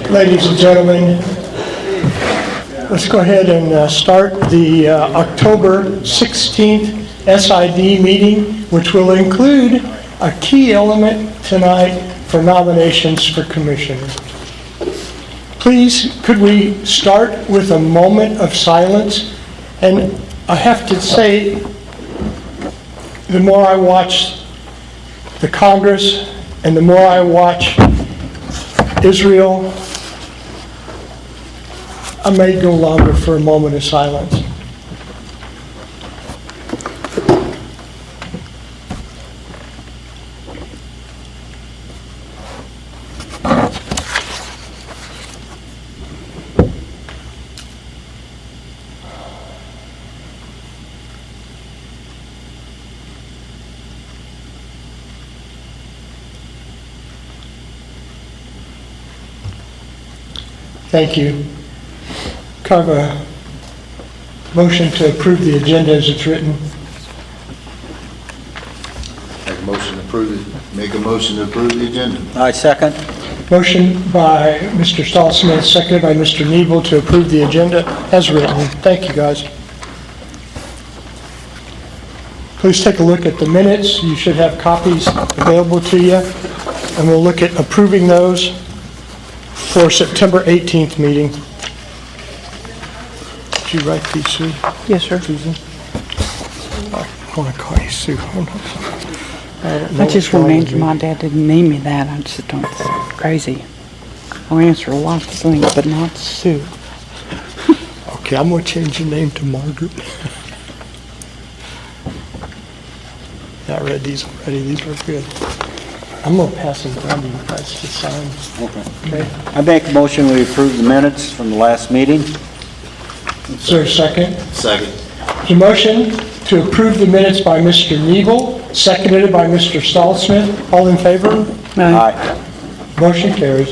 Ladies and gentlemen, let's go ahead and start the October 16th SID meeting, which will include a key element tonight for nominations for commissioners. Please, could we start with a moment of silence? And I have to say, the more I watch the Congress and the more I watch Israel, I may go longer for a moment of silence. Thank you. Kind of a motion to approve the agenda as it's written. Make a motion to approve the agenda. I second. Motion by Mr. Stahlsmith, seconded by Mr. Nebel to approve the agenda as written. Thank you, guys. Please take a look at the minutes. You should have copies available to you. And we'll look at approving those for September 18th meeting. Did you write these, Sue? Yes, sir. Susan? I want to call you Sue. I just remember my dad didn't name me that. I just don't. It's crazy. I'll answer a lot of things, but not Sue. Okay, I'm going to change your name to Margaret. Yeah, I read these already. These are good. I'm going to pass them down to you guys to sign. Okay. I make a motion we approve the minutes from the last meeting. Is there a second? Second. The motion to approve the minutes by Mr. Nebel, seconded by Mr. Stahlsmith. All in favor? Aye. Motion carries.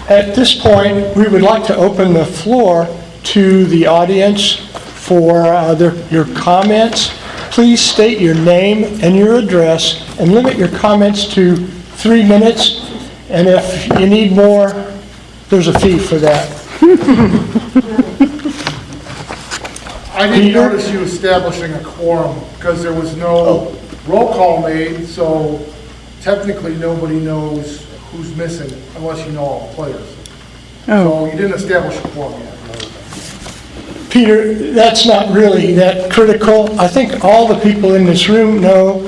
At this point, we would like to open the floor to the audience for your comments. Please state your name and your address and limit your comments to 3 minutes. And if you need more, there's a fee for that. I didn't notice you establishing a quorum because there was no roll call made, so technically nobody knows who's missing unless you know all the players. So you didn't establish a quorum yet. Peter, that's not really that critical. I think all the people in this room know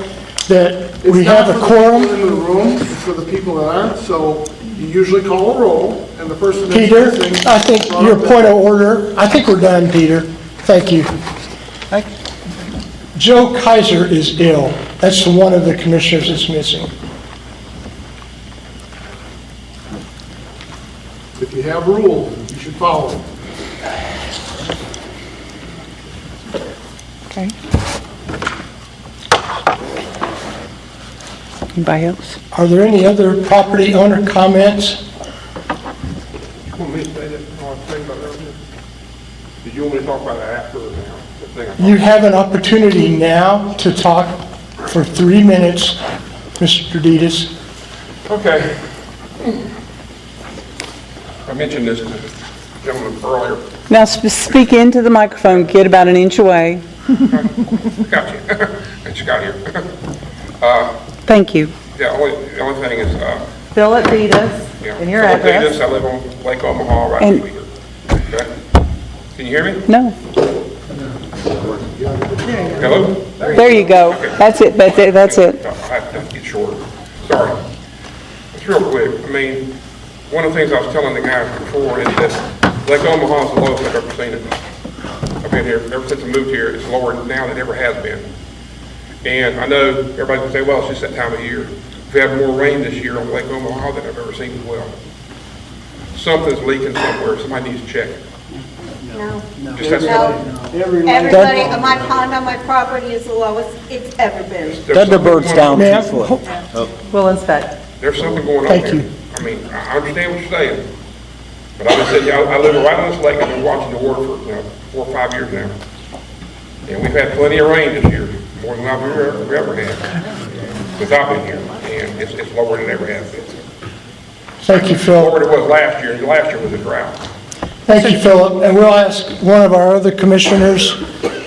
that we have a quorum. It's not for the people in the room, it's for the people that aren't, so you usually call a roll, and the person that's Peter, missing... I think your point of order, I think we're done, Peter. Thank you. Joe Kaiser is ill. That's one of the commissioners that's missing. If you have rules, you should follow them. Okay. Anybody else? Are there any other property owner comments? Want me to say that, I want to think about earlier? Did you want me to talk about it after or now? The thing I You have an opportunity now to talk for 3 minutes, Mr. Dedes. Okay. I mentioned this to the gentleman earlier. Now speak into the microphone. Get about an inch away. Got you. I just got here. Thank you. The only thing is, Bill at Vitas, yeah. and your So I'll tell you address. this, I live on Lake Omaha right And- over here. Okay? Can you hear me? No. Hello? There you go. That's it. That's it. I have to get shorter. Sorry. It's real quick. I mean, one of the things I was telling the guys before is that Lake Omaha is the lowest I've ever seen it. I've been here, ever since I moved here, it's lower now than it ever has been. And I know everybody's gonna say, well, it's just that time of year. We've had more rain this year on Lake Omaha than I've ever seen as well. Something's leaking somewhere, somebody needs to check it. No. Just that's Everybody, my pond on my property is the lowest it's ever been. Thunderbird's down 2 Ma'am, foot. We'll inspect. There's something going on Thank there. you. I mean, I understand what you're saying, but I've been sitting, I live right on this lake, I've been watching the water for 4 or 5 years now. And we've had plenty of rain this year, more than I've ever had, since I've been here. in. It's lower than it ever has been. Thank you, Phil. Lower than it was last year, and last year was a drought. Thank you, Philip. And we'll ask one of our other commissioners,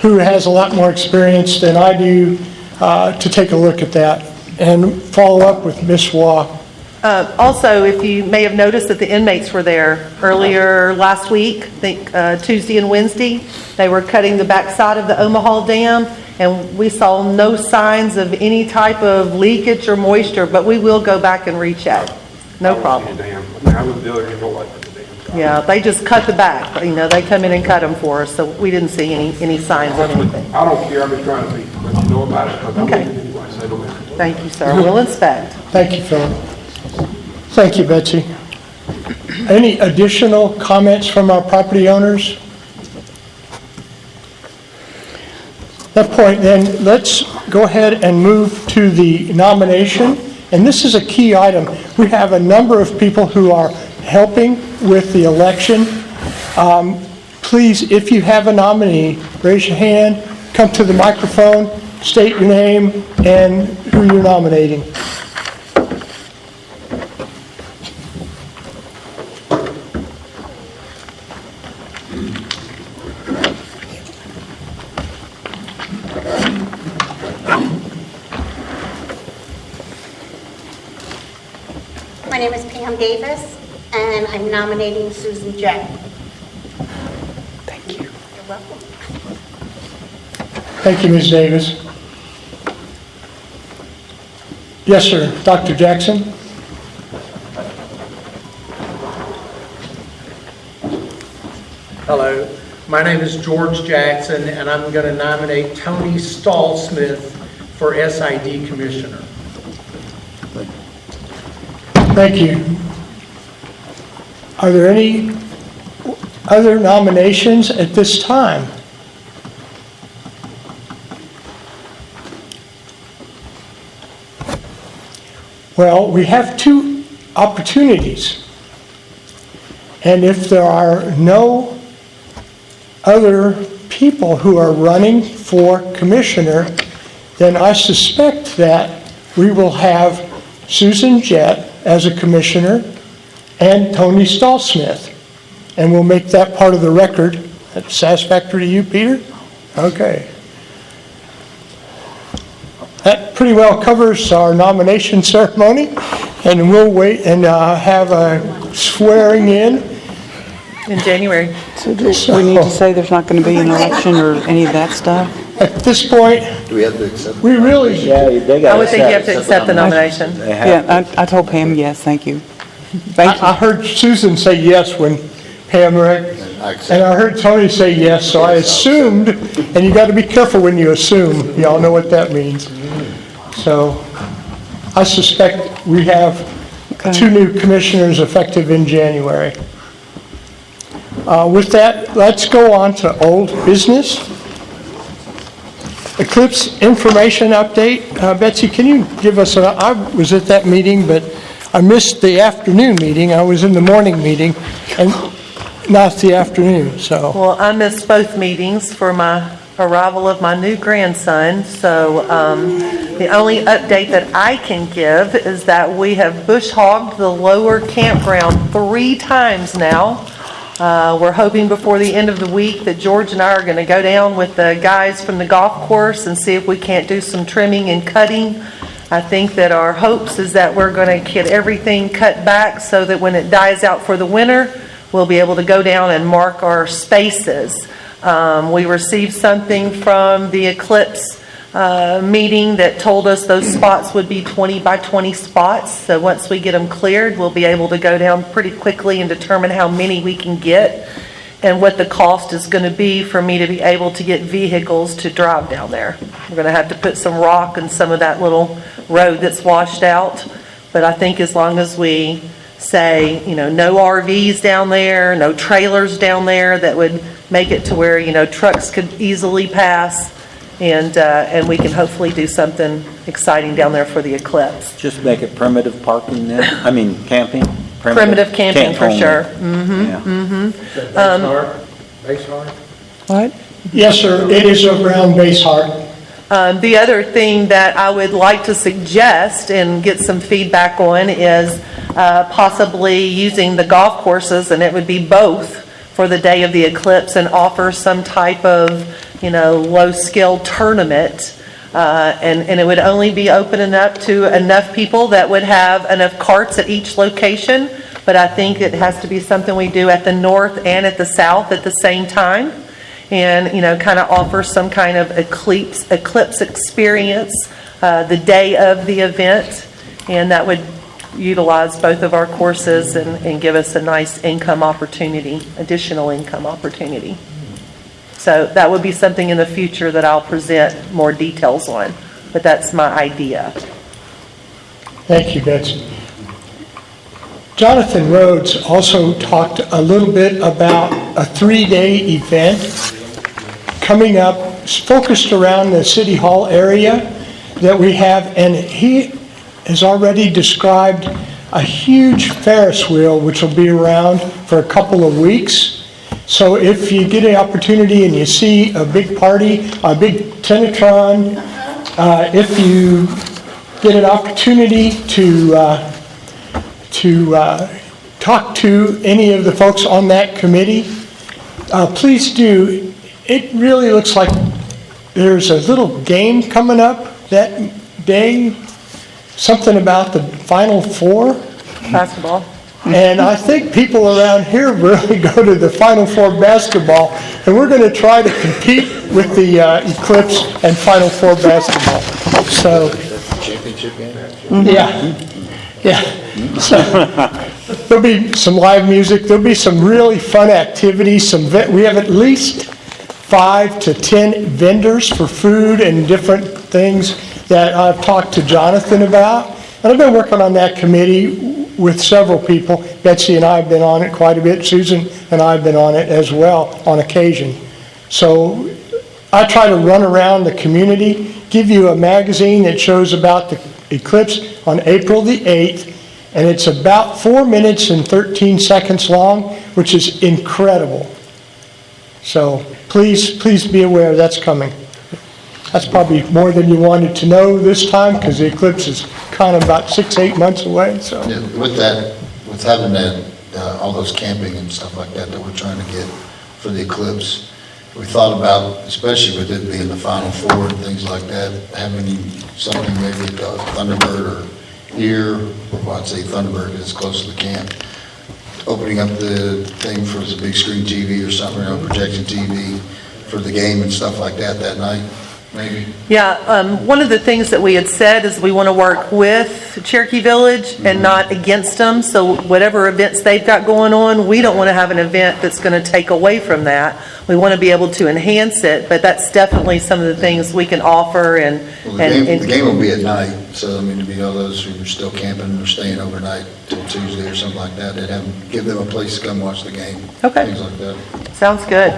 who has a lot more experience than I do, to take a look at that and follow up with Ms. Waugh. Also, if you may have noticed that the inmates were there earlier last week, I think Tuesday and Wednesday. They were cutting the backside of the Omaha Dam, and we saw no signs of any type of leakage or moisture, but we will go back and recheck. No problem. I was the other end, don't like the dam. Yeah, they just cut the back. You know, they come in and cut them for us, so we didn't see any signs of anything. I don't care, I'm just trying to let you know about it, because I'm Okay. leaving anyway, so don't matter. Thank you, sir. We'll inspect. Thank you, Philip. Thank you, Betsy. Any additional comments from our property owners? At that point, then, let's go ahead and move to the nomination. And this is a key item. We have a number of people who are helping with the election. Please, if you have a nominee, raise your hand, come to the microphone, state your name and who you're nominating. My name is Pam Davis, and I'm nominating Susan Jett. Thank you. You're welcome. Thank you, Ms. Davis. Yes, sir. Dr. Jackson? Hello, my name is George Jackson, and I'm going to nominate Tony Stallsmith for SID Commissioner. Thank you. Are there any other nominations at this time? Well, we have two opportunities. And if there are no other people who are running for commissioner, then I suspect that we will have Susan Jett as a commissioner and Tony Stallsmith. And we'll make that part of the record. That's satisfactory to you, Peter? Okay. That pretty well covers our nomination ceremony, and we'll wait and have a swearing in. In January. So do we need to say there's not going to be an election or any of that stuff? At this point, Do we have to accept? we really, Yeah, they I got would think you have to to accept the nomination. They have. Yeah, I told Pam yes, thank you. Thank I you. heard Susan say yes when Pam read, I accept. and I heard Tony say yes, so I assumed, and you got to be careful when you assume. Y'all know what that means. So I suspect we have Okay. 2 new commissioners effective in January. With that, let's go on to old business. Eclipse information update. Betsy, can you give us, I was at that meeting, but I missed the afternoon meeting. I was in the morning meeting, and not the afternoon, so. Well, I missed both meetings for my arrival of my new grandson, so the only update that I can give is that we have bush hogged the lower campground 3 times now. We're hoping before the end of the week that George and I are going to go down with the guys from the golf course and see if we can't do some trimming and cutting. I think that our hopes is that we're going to get everything cut back so that when it dies out for the winter, we'll be able to go down and mark our spaces. We received something from the Eclipse meeting that told us those spots would be 20 by 20 spots. So once we get them cleared, we'll be able to go down pretty quickly and determine how many we can get and what the cost is going to be for me to be able to get vehicles to drive down there. We're going to have to put some rock in some of that little road that's washed out. But I think as long as we say, no RVs down there, no trailers down there that would make it to where, trucks could easily pass, and we can hopefully do something exciting down there for the Eclipse. Just make it primitive parking then, I mean camping. Primitive camping Camp for only. sure. Base Hard? What? Yes, sir, it is around Base Heart. The other thing that I would like to suggest and get some feedback on is possibly using the golf courses, and it would be both, for the day of the eclipse, and offer some type of, low-skill tournament. And it would only be opening up to enough people that would have enough carts at each location. But I think it has to be something we do at the north and at the south at the same time. And, kind of offer some kind of eclipse experience the day of the event. And that would utilize both of our courses and give us a nice income opportunity, additional income opportunity. So that would be something in the future that I'll present more details on. But that's my idea. Thank you, Betsy. Jonathan Rhodes also talked a little bit about a 3-day event coming up, focused around the City Hall area that we have, and he has already described a huge Ferris wheel which will be around for a couple of weeks. So if you get an opportunity and you see a big party, a big Tenatron, if you get an opportunity to talk to any of the folks on that committee, please do. It really looks like there's a little game coming up that day, something about the Final Four. Basketball. And I think people around here really go to the Final Four basketball, and we're going to try to compete with the Eclipse and Final Four basketball. So, Championship game? yeah. So, there'll be some live music. There'll be some really fun activities. We have at least 5 to 10 vendors for food and different things that I've talked to Jonathan about. And I've been working on that committee with several people. Betsy and I have been on it quite a bit. Susan and I have been on it as well on occasion. So I try to run around the community, give you a magazine that shows about the eclipse on April the 8th, and it's about 4 minutes and 13 seconds long, which is incredible. So please be aware that's coming. That's probably more than you wanted to know this time, because the eclipse is kind of about 6-8 months away. So Yeah, with that, with having that, all those camping and stuff like that we're trying to get for the eclipse, we thought about, especially with it being the Final Four and things like that, having something maybe at Thunderbird or here, or I'd say Thunderbird is close to the camp, opening up the thing for the big screen TV or something, projection TV for the game and stuff like that night, maybe. Yeah, one of the things that we had said is we want to work with Cherokee Village and not against them. So whatever events they've got going on, we don't want to have an event that's going to take away from that. We want to be able to enhance it, but that's definitely some of the things we can offer. Well, the game will be at night, so I mean, to be all those who are still camping or staying overnight till Tuesday or something like that, give them a place to come watch the game. Okay. Things like that. Sounds good.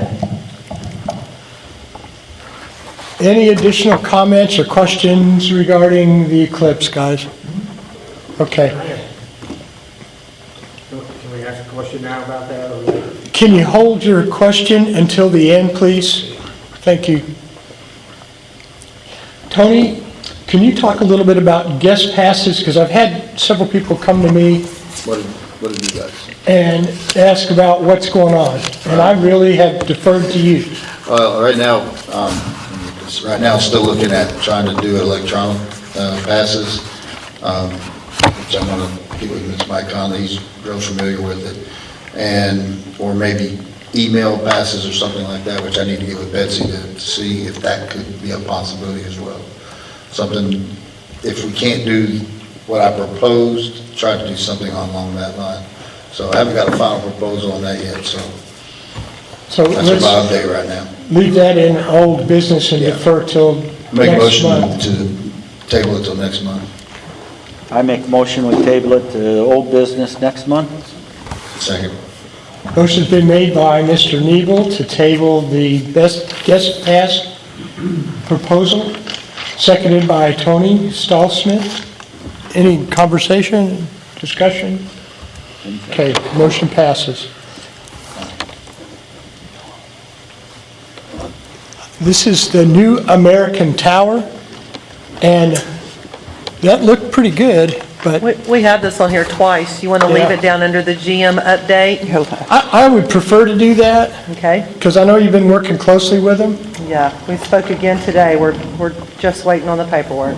any additional comments or questions regarding the eclipse, guys? Okay. Can we ask a question now about that? Or later? Can you hold your question until the end, please? Thank you. Tony, can you talk a little bit about guest passes? Because I've had several people come to me What did you guys? and ask about what's going on, and I really have deferred to you. Well, right now, still looking at trying to do electronic passes, which I'm going to get with Ms. Mike Conley. He's real familiar with it, or maybe email passes or something like that, which I need to get with Betsy to see if that could be a possibility as well. Something, if we can't do what I proposed, try to do something along that line. So I haven't got a final proposal on that yet, so that's let's my update right now. leave that in old business and Yeah. defer till Make a next motion month. to table it till next month. I make a motion, we table it to old business next month. Second. Motion's been made by Mr. Nebel to table the best guest pass proposal, seconded by Tony Stallsmith. Any conversation, discussion? Okay, motion passes. This is the new American Tower, and that looked pretty good, but We have this on here twice. You want to leave Yeah. it down under the GM update? I would prefer to do that, Okay? because I know you've been working closely with them. Yeah, we spoke again today. We're just waiting on the paperwork.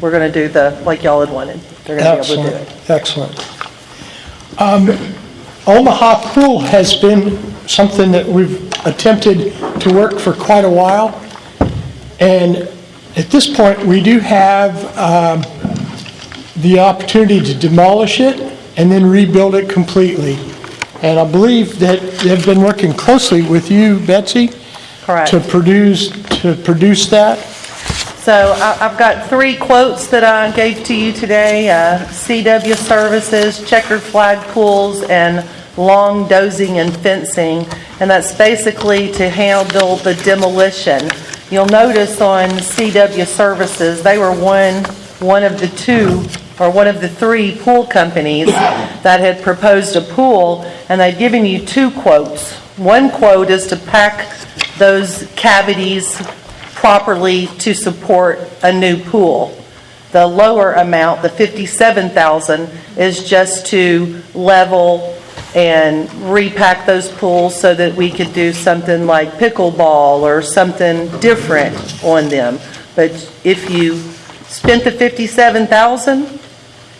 We're going to do like y'all had wanted. They're going to be able to do it. Excellent. Omaha Pool has been something that we've attempted to work for quite a while. And at this point, we do have the opportunity to demolish it and then rebuild it completely. And I believe that they've been working closely with you, Betsy, Correct. to produce that. So I've got 3 quotes that I gave to you today. CW Services, Checkered Flag Pools, and Long Dozing and Fencing. And that's basically to handle the demolition. You'll notice on CW Services, they were one of the 2 or one of the 3 pool companies that had proposed a pool, and they've given you 2 quotes. One quote is to pack those cavities properly to support a new pool. The lower amount, the $57,000, is just to level and repack those pools so that we could do something like pickleball or something different on them. But if you spent the $57,000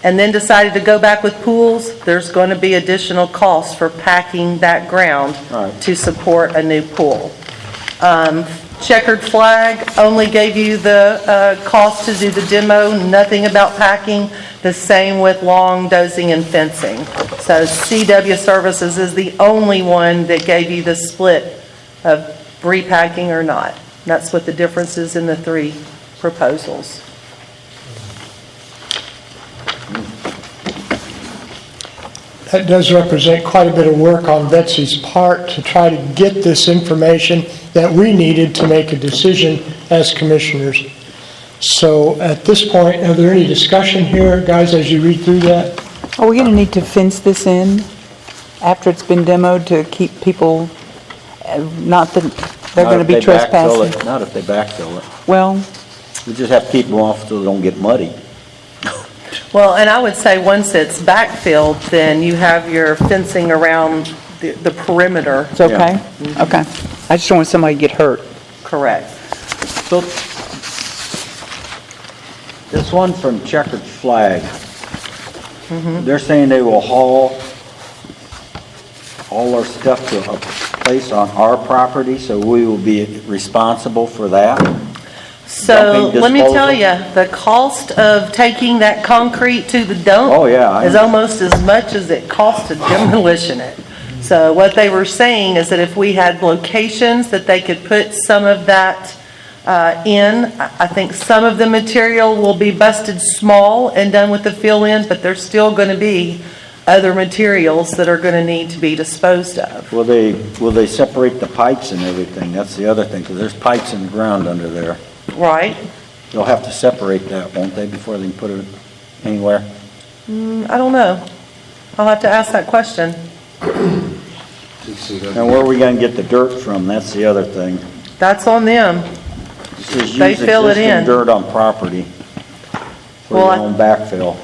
and then decided to go back with pools, there's going to be additional costs for packing that ground to support a new pool. Checkered Flag only gave you the cost to do the demo, nothing about packing. The same with Long Dozing and Fencing. So CW Services is the only one that gave you the split of repacking or not. That's what the difference is in the 3 proposals. That does represent quite a bit of work on Betsy's part to try to get this information that we needed to make a decision as commissioners. So at this point, are there any discussion here, guys, as you read through that? Are we gonna need to fence this in after it's been demoed to keep people, not that they're gonna be trespassing? Not if they backfill it. Well, We just have to keep them off so they don't get muddy. Well, and I would say once it's backfilled, then you have your fencing around the perimeter. it's okay? Okay. I just don't want somebody to get hurt. Correct. So, this one from Checkered Flag, they're saying they will haul all our stuff to a place on our property, so we will be responsible for that? So Dumping let me tell disposal? you, the cost of taking that concrete to the dump Oh, yeah, I is almost as much as it costs to demolition it. So what they were saying is that if we had locations that they could put some of that in, I think some of the material will be busted small and done with the fill-in, but there's still going to be other materials that are going to need to be disposed of. Will they separate the pipes and everything? That's the other thing, because there's pipes in the ground under there. Right? They'll have to separate that, won't they, before they can put it anywhere? I don't know. I'll have to ask that question. And where are we gonna get the dirt from? That's the other thing. That's on them. It says They use fill it existing in. dirt on property for Well, your I- own backfill.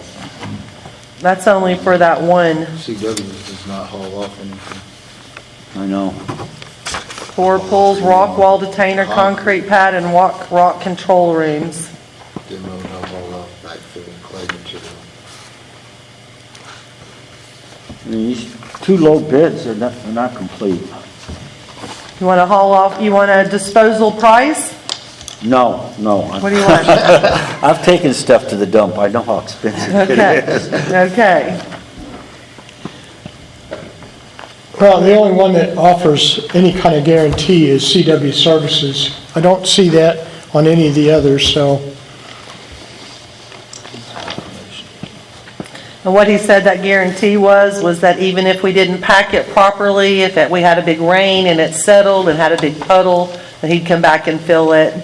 That's only for that one. CW does not haul off anything. I know. Floor pools, rock wall detainer, concrete pad, and rock control rooms. Demo, no haul off, backfill, clay material. I mean, these 2 low bids are not complete. You want to haul off, you want a disposal price? No. What do you want? I've taken stuff to the dump. I know how expensive Okay, it is. okay. Well, the only one that offers any kind of guarantee is CW Services. I don't see that on any of the others, so. And what he said that guarantee was that even if we didn't pack it properly, if we had a big rain and it settled and had a big puddle, that he'd come back and fill it.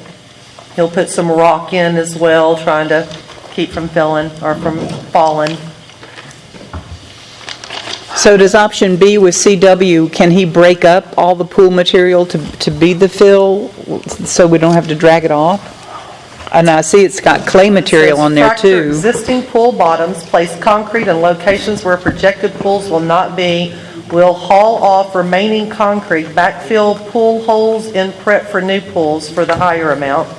He'll put some rock in as well, trying to keep from filling or from falling. So does option B with CW, can he break up all the pool material to be the fill, so we don't have to drag it off? And I see it's got clay material on there Fracture too. existing pool bottoms, place concrete in locations where projected pools will not be, will haul off remaining concrete, backfill pool holes in prep for new pools for the higher amount.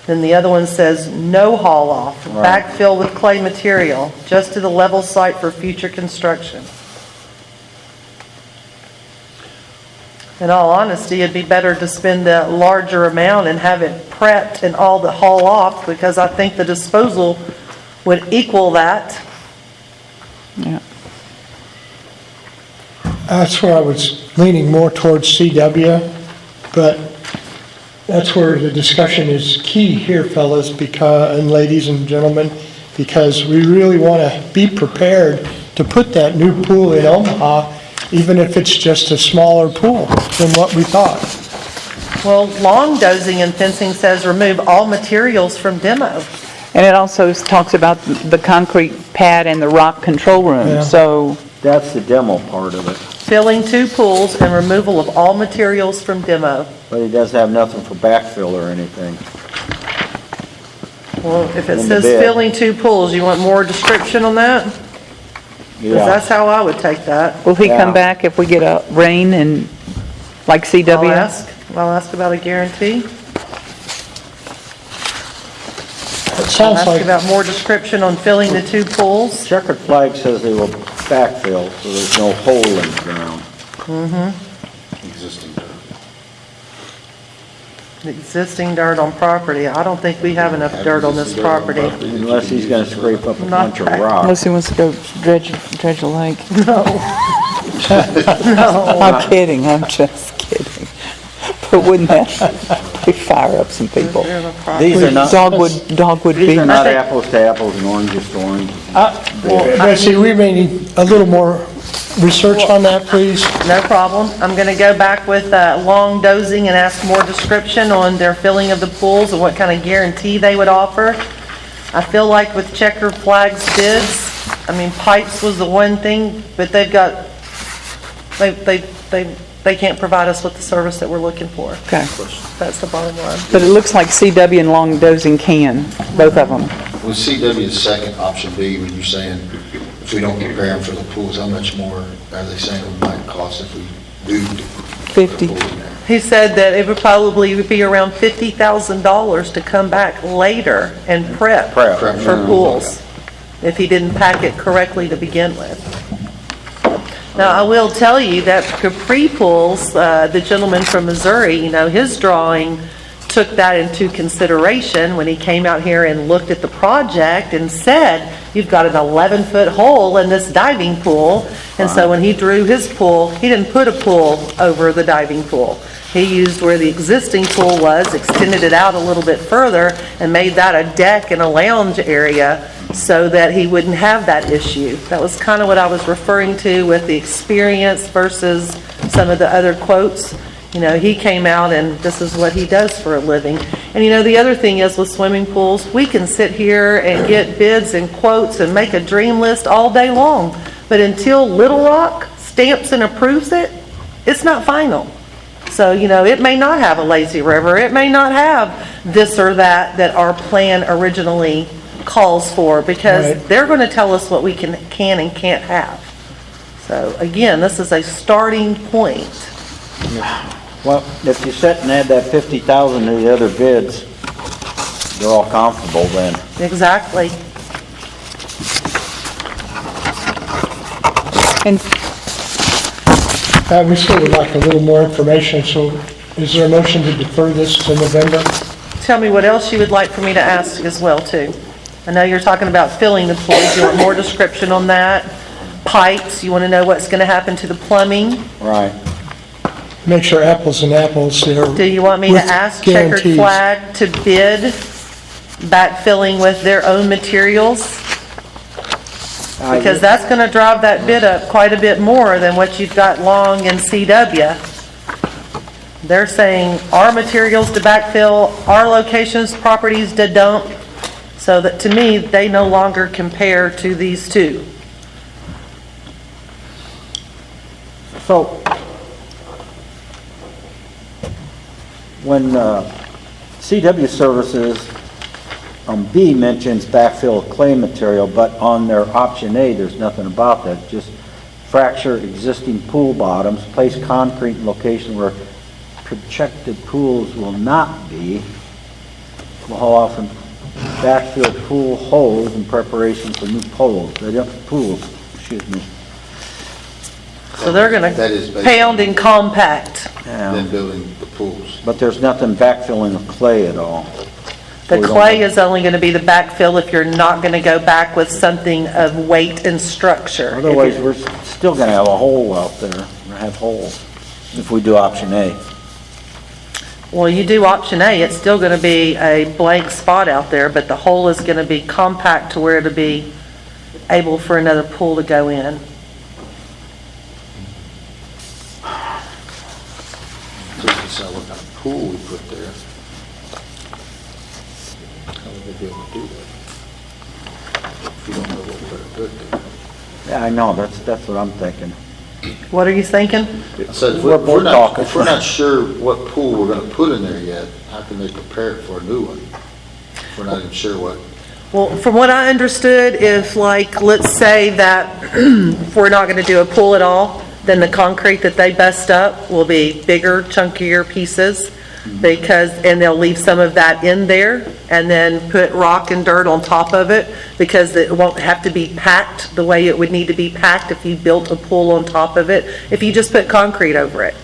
Then the other one says, no haul off, backfill with clay material, just to the level site for future construction. In all honesty, it'd be better to spend a larger amount and have it prepped and all the haul off, because I think the disposal would equal that. Yeah. That's where I was leaning more towards CW, but that's where the discussion is key here, fellas, because, and ladies and gentlemen, because we really want to be prepared to put that new pool in Omaha, even if it's just a smaller pool than what we thought. Well, lawn dozing and fencing says remove all materials from demo. And it also talks about the concrete pad and the rock control room, Yeah. so, That's the demo part of it, Filling 2 pools and removal of all materials from demo. but he doesn't have nothing for backfill or anything. Well, if it In the says bid. filling 2 pools, you want more description on that? Because Yeah, that's how I would take that. will he come Yeah. back if we get a rain and, like CW? I'll ask about a guarantee. It I'll sounds ask like, about more description on filling the 2 pools. checkered flag says they will backfill, so there's no hole in the ground. Existing. Existing dirt on property. I don't think we have enough dirt on this property. Unless he's gonna scrape up a Not bunch of track. rock. Unless he wants to go dredge a lake. No. I'm kidding, I'm just kidding. But wouldn't that fire up some people? These are not, Dogwood these be. are not apples to apples and oranges to oranges. Betsy, we may need a little more research on that, please. No problem. I'm going to go back with long dozing and ask more description on their filling of the pools and what kind of guarantee they would offer. I feel like with checkered flags bids, I mean, pipes was the one thing, but they've got, they can't provide us with the service that we're looking for. Okay. That's the bottom line. But it looks like CW and Long Dozing can, both of them. With CW's second, option B, when you're saying if we don't prepare them for the pools, how much more are they saying it might cost if we do? put 50. the pool in there? He said that it would probably be around $50,000 to come back later and prep Prep. for pools, if he didn't pack it correctly to begin with. Now, I will tell you that Capri Pools, the gentleman from Missouri, his drawing took that into consideration when he came out here and looked at the project and said, you've got an 11-foot hole in this diving pool. And so when he drew his pool, he didn't put a pool over the diving pool. He used where the existing pool was, extended it out a little bit further, and made that a deck and a lounge area so that he wouldn't have that issue. That was kind of what I was referring to with the experience versus some of the other quotes. He came out and this is what he does for a living. And the other thing is with swimming pools, we can sit here and get bids and quotes and make a dream list all day long. But until Little Rock stamps and approves it, it's not final. So, it may not have a lazy river. It may not have this or that our plan originally calls for, because Right. they're going to tell us what we can and can't have. So again, this is a starting point. Well, if you sit and add that 50,000 to the other bids, they're all comparable then. Exactly. And We still would like a little more information, so is there a motion to defer this to November? Tell me what else you would like for me to ask as well, too. I know you're talking about filling the pools. You want more description on that? Pipes, you want to know what's going to happen to the plumbing? Right. Make sure apples and apples there. Do you want me to with ask Checkered guarantees. Flag to bid backfilling with their own materials? Because that's going to drive that bid up quite a bit more than what you've got Long and CW. They're saying our materials to backfill, our locations, properties to dump, so that to me, they no longer compare to these two. So, when CW Services, B mentions backfill clay material, but on their option A, there's nothing about that, just fracture existing pool bottoms, place concrete in location where projected pools will not be, will haul off and backfill pool holes in preparation for new pools, excuse me. So they're gonna That is based pound and compact. Then building the pools. But there's nothing backfilling of clay at all. The We don't clay have- is only gonna be the backfill if you're not gonna go back with something of weight and structure. Otherwise, we're still gonna have a hole out there, or have holes, if we do option A. Well, you do option A, it's still gonna be a blank spot out there, but the hole is gonna be compact to where it'll be able for another pool to go in. Just decide what kind of pool we put there. How would they be able to do that? If you don't know what we're gonna put there. Yeah, I know, that's what I'm thinking. What are you thinking? I said, if We're we're both not, talking. if we're not sure what pool we're gonna put in there yet, how can they prepare it for a new one? If we're not even sure what, Well, from what I understood, if like, let's say that if we're not gonna do a pool at all, then the concrete that they bust up will be bigger, chunkier pieces, and they'll leave some of that in there, and then put rock and dirt on top of it, because it won't have to be packed the way it would need to be packed if you built a pool on top of it, if you just put concrete over it.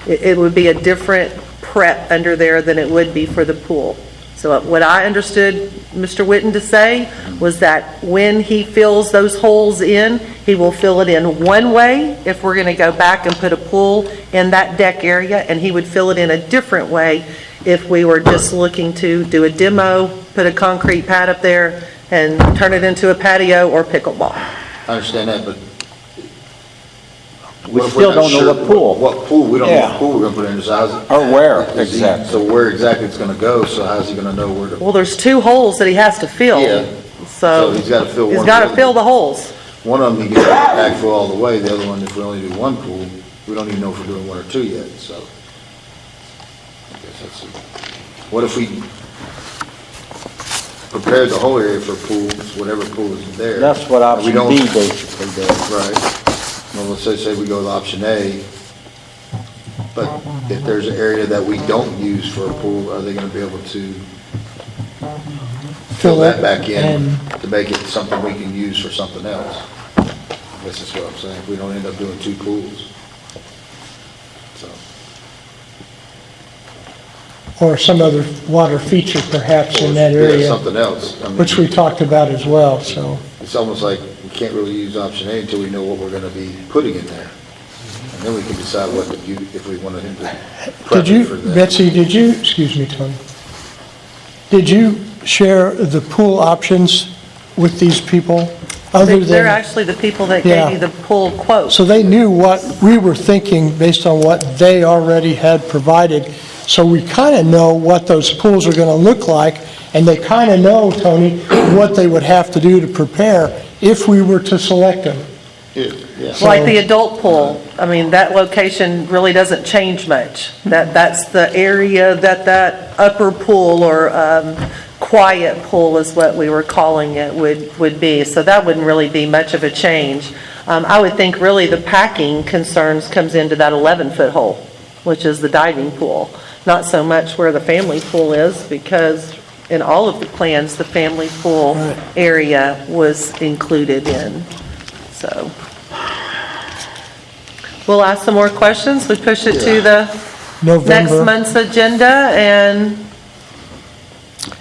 It would be a different prep under there than it would be for the pool. So what I understood Mr. Witten to say was that when he fills those holes in, he will fill it in one way if we're gonna go back and put a pool in that deck area, and he would fill it in a different way if we were just looking to do a demo, put a concrete pad up there, and turn it into a patio or pickleball. I understand that, but. We what if we're still not don't know sure what pool. What pool, we don't know Yeah. what pool we're gonna put in, so how's it? Or where, is he- exactly. So where exactly it's gonna go, so how's he gonna know where to? Well, there's 2 holes that he has to fill. Yeah. So So he's gotta fill he's one gotta of fill the holes. One of them, he gets back full all the way, the other one, if we only do one pool, we don't even know if we're doing 1 or 2 yet, so. I guess that's it. What if we prepared the whole area for pools, whatever pool is there? That's what We option don't- B basically does. Right. Well, let's say we go with option A, but if there's an area that we don't use for a pool, are they gonna be able to fill that back in to make it something we can use for something else? I guess that's what I'm saying, if we don't end up doing 2 pools. So, Or some other water feature perhaps in that yeah, area, something else. I mean, which we talked about as well, so. It's almost like we can't really use option A until we know what we're gonna be putting in there. And then we can decide what to do, if we wanted him to prep Did it for you, that. Betsy, excuse me, Tony, did you share the pool options with these people? Other They're than, actually the people that Yeah. gave you the pool quote. so they knew what we were thinking based on what they already had provided. So we kind of know what those pools are going to look like, and they kind of know, Tony, what they would have to do to prepare if we were to select them. Yeah. Like the adult pool, I mean, that location really doesn't change much. That's the area that upper pool or quiet pool is what we were calling it would be. So that wouldn't really be much of a change. I would think really the packing concerns comes into that 11-foot hole, which is the diving pool. Not so much where the family pool is, because in all of the plans, the family pool area was included in, so. We'll ask some more questions, we push it to the next November. month's agenda and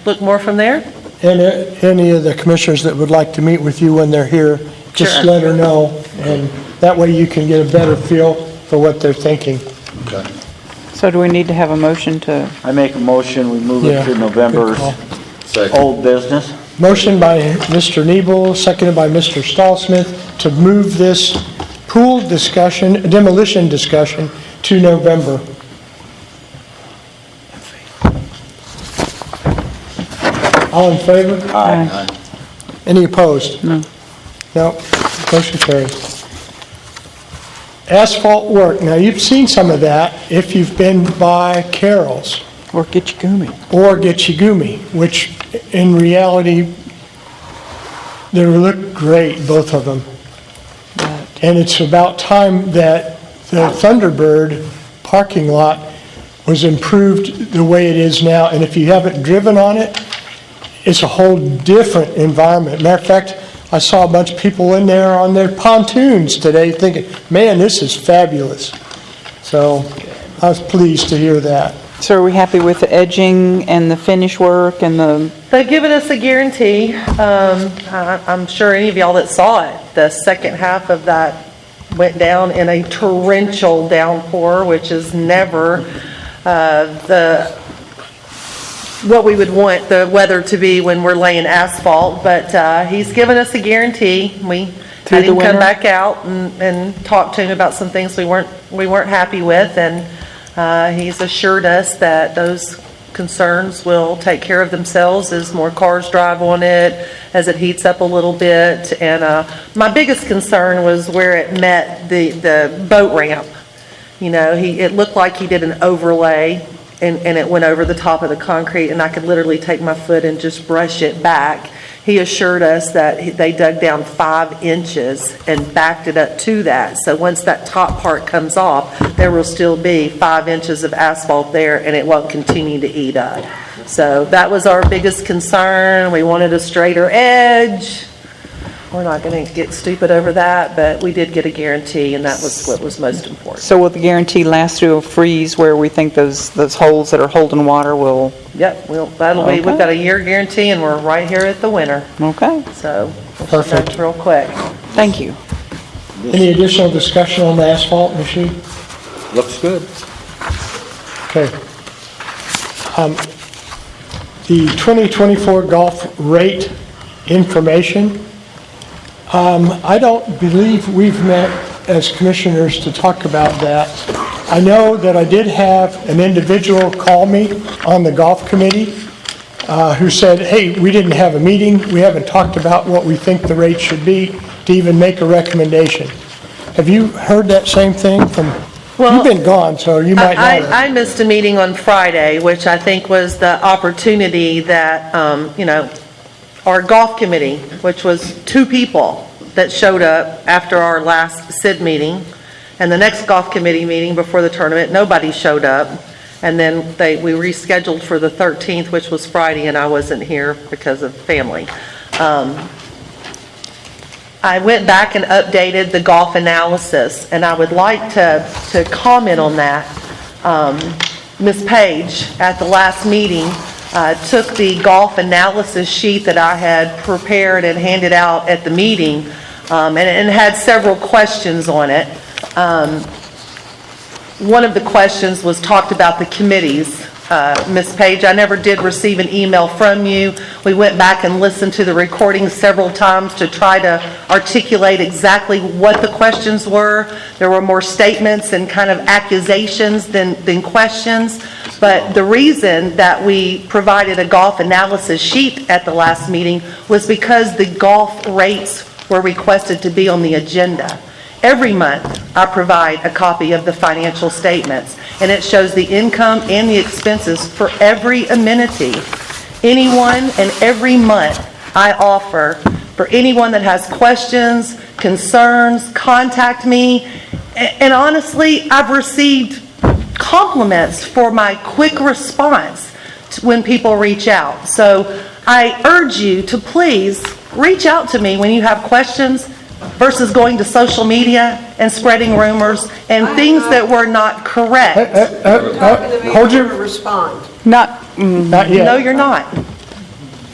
look more from there? And any of the commissioners that would like to meet with you when they're here, just Sure. let her know, and that way you can get a better feel for what they're thinking. Okay. So do we need to have a motion to, I make a motion, we move Yeah, it to good November's call. Second. old business. Motion by Mr. Nebel, seconded by Mr. Stallsmith, to move this pool discussion, demolition discussion, to November. All in favor? Aye. Any opposed? No. No. Motion carries. asphalt work. Now, you've seen some of that if you've been by Carroll's Or Gitchigumi. or Gitchigumi, which in reality, they look great, both of them. And it's about time that the Thunderbird parking lot was improved the way it is now. And if you haven't driven on it, it's a whole different environment. Matter of fact, I saw a bunch of people in there on their pontoons today thinking, man, this is fabulous. So I was pleased to hear that. So are we happy with the edging and the finish work and the, They've given us a guarantee. I'm sure any of y'all that saw it, the second half of that went down in a torrential downpour, which is never what we would want the weather to be when we're laying asphalt. But he's given us a guarantee. We had him come back out and talk to him about some things we weren't happy with, and he's assured us that those concerns will take care of themselves as more cars drive on it, as it heats up a little bit. And my biggest concern was where it met the boat ramp. You know, it looked like he did an overlay, and it went over the top of the concrete, and I could literally take my foot and just brush it back. He assured us that they dug down 5 inches and backed it up to that. So once that top part comes off, there will still be 5 inches of asphalt there, and it won't continue to eat up. So that was our biggest concern. We wanted a straighter edge. We're not going to get stupid over that, but we did get a guarantee, and that was what was most important. so will the guarantee last through a freeze where we think those holes that are holding water will, Yep, that'll be, we've got a year guarantee, and we're right here at the winter. okay, So we'll shut Perfect. that real quick. thank you. Any additional discussion on the asphalt machine? Looks good. Okay. The 2024 golf rate information, I don't believe we've met as commissioners to talk about that. I know that I did have an individual call me on the golf committee who said, hey, we didn't have a meeting, we haven't talked about what we think the rate should be to even make a recommendation. Have you heard that same thing from, you've been gone, so you might not have. I missed a meeting on Friday, which I think was the opportunity that, our golf committee, which was 2 people that showed up after our last SID meeting, and the next golf committee meeting before the tournament, nobody showed up. And then we rescheduled for the 13th, which was Friday, and I wasn't here because of family. I went back and updated the golf analysis, and I would like to comment on that. Ms. P.E.G. at the last meeting took the golf analysis sheet that I had prepared and handed out at the meeting, and had several questions on it. One of the questions was talked about the committees. Ms. P.E.G., I never did receive an email from you. We went back and listened to the recording several times to try to articulate exactly what the questions were. There were more statements and kind of accusations than questions. But the reason that we provided a golf analysis sheet at the last meeting was because the golf rates were requested to be on the agenda. Every month, I provide a copy of the financial statements, and it shows the income and the expenses for every amenity. Anyone and every month, I offer for anyone that has questions, concerns, contact me. And honestly, I've received compliments for my quick response when people reach out. So I urge you to please reach out to me when you have questions, versus going to social media and spreading rumors and things that were not correct. Hold your, respond. not No, yet, you're not.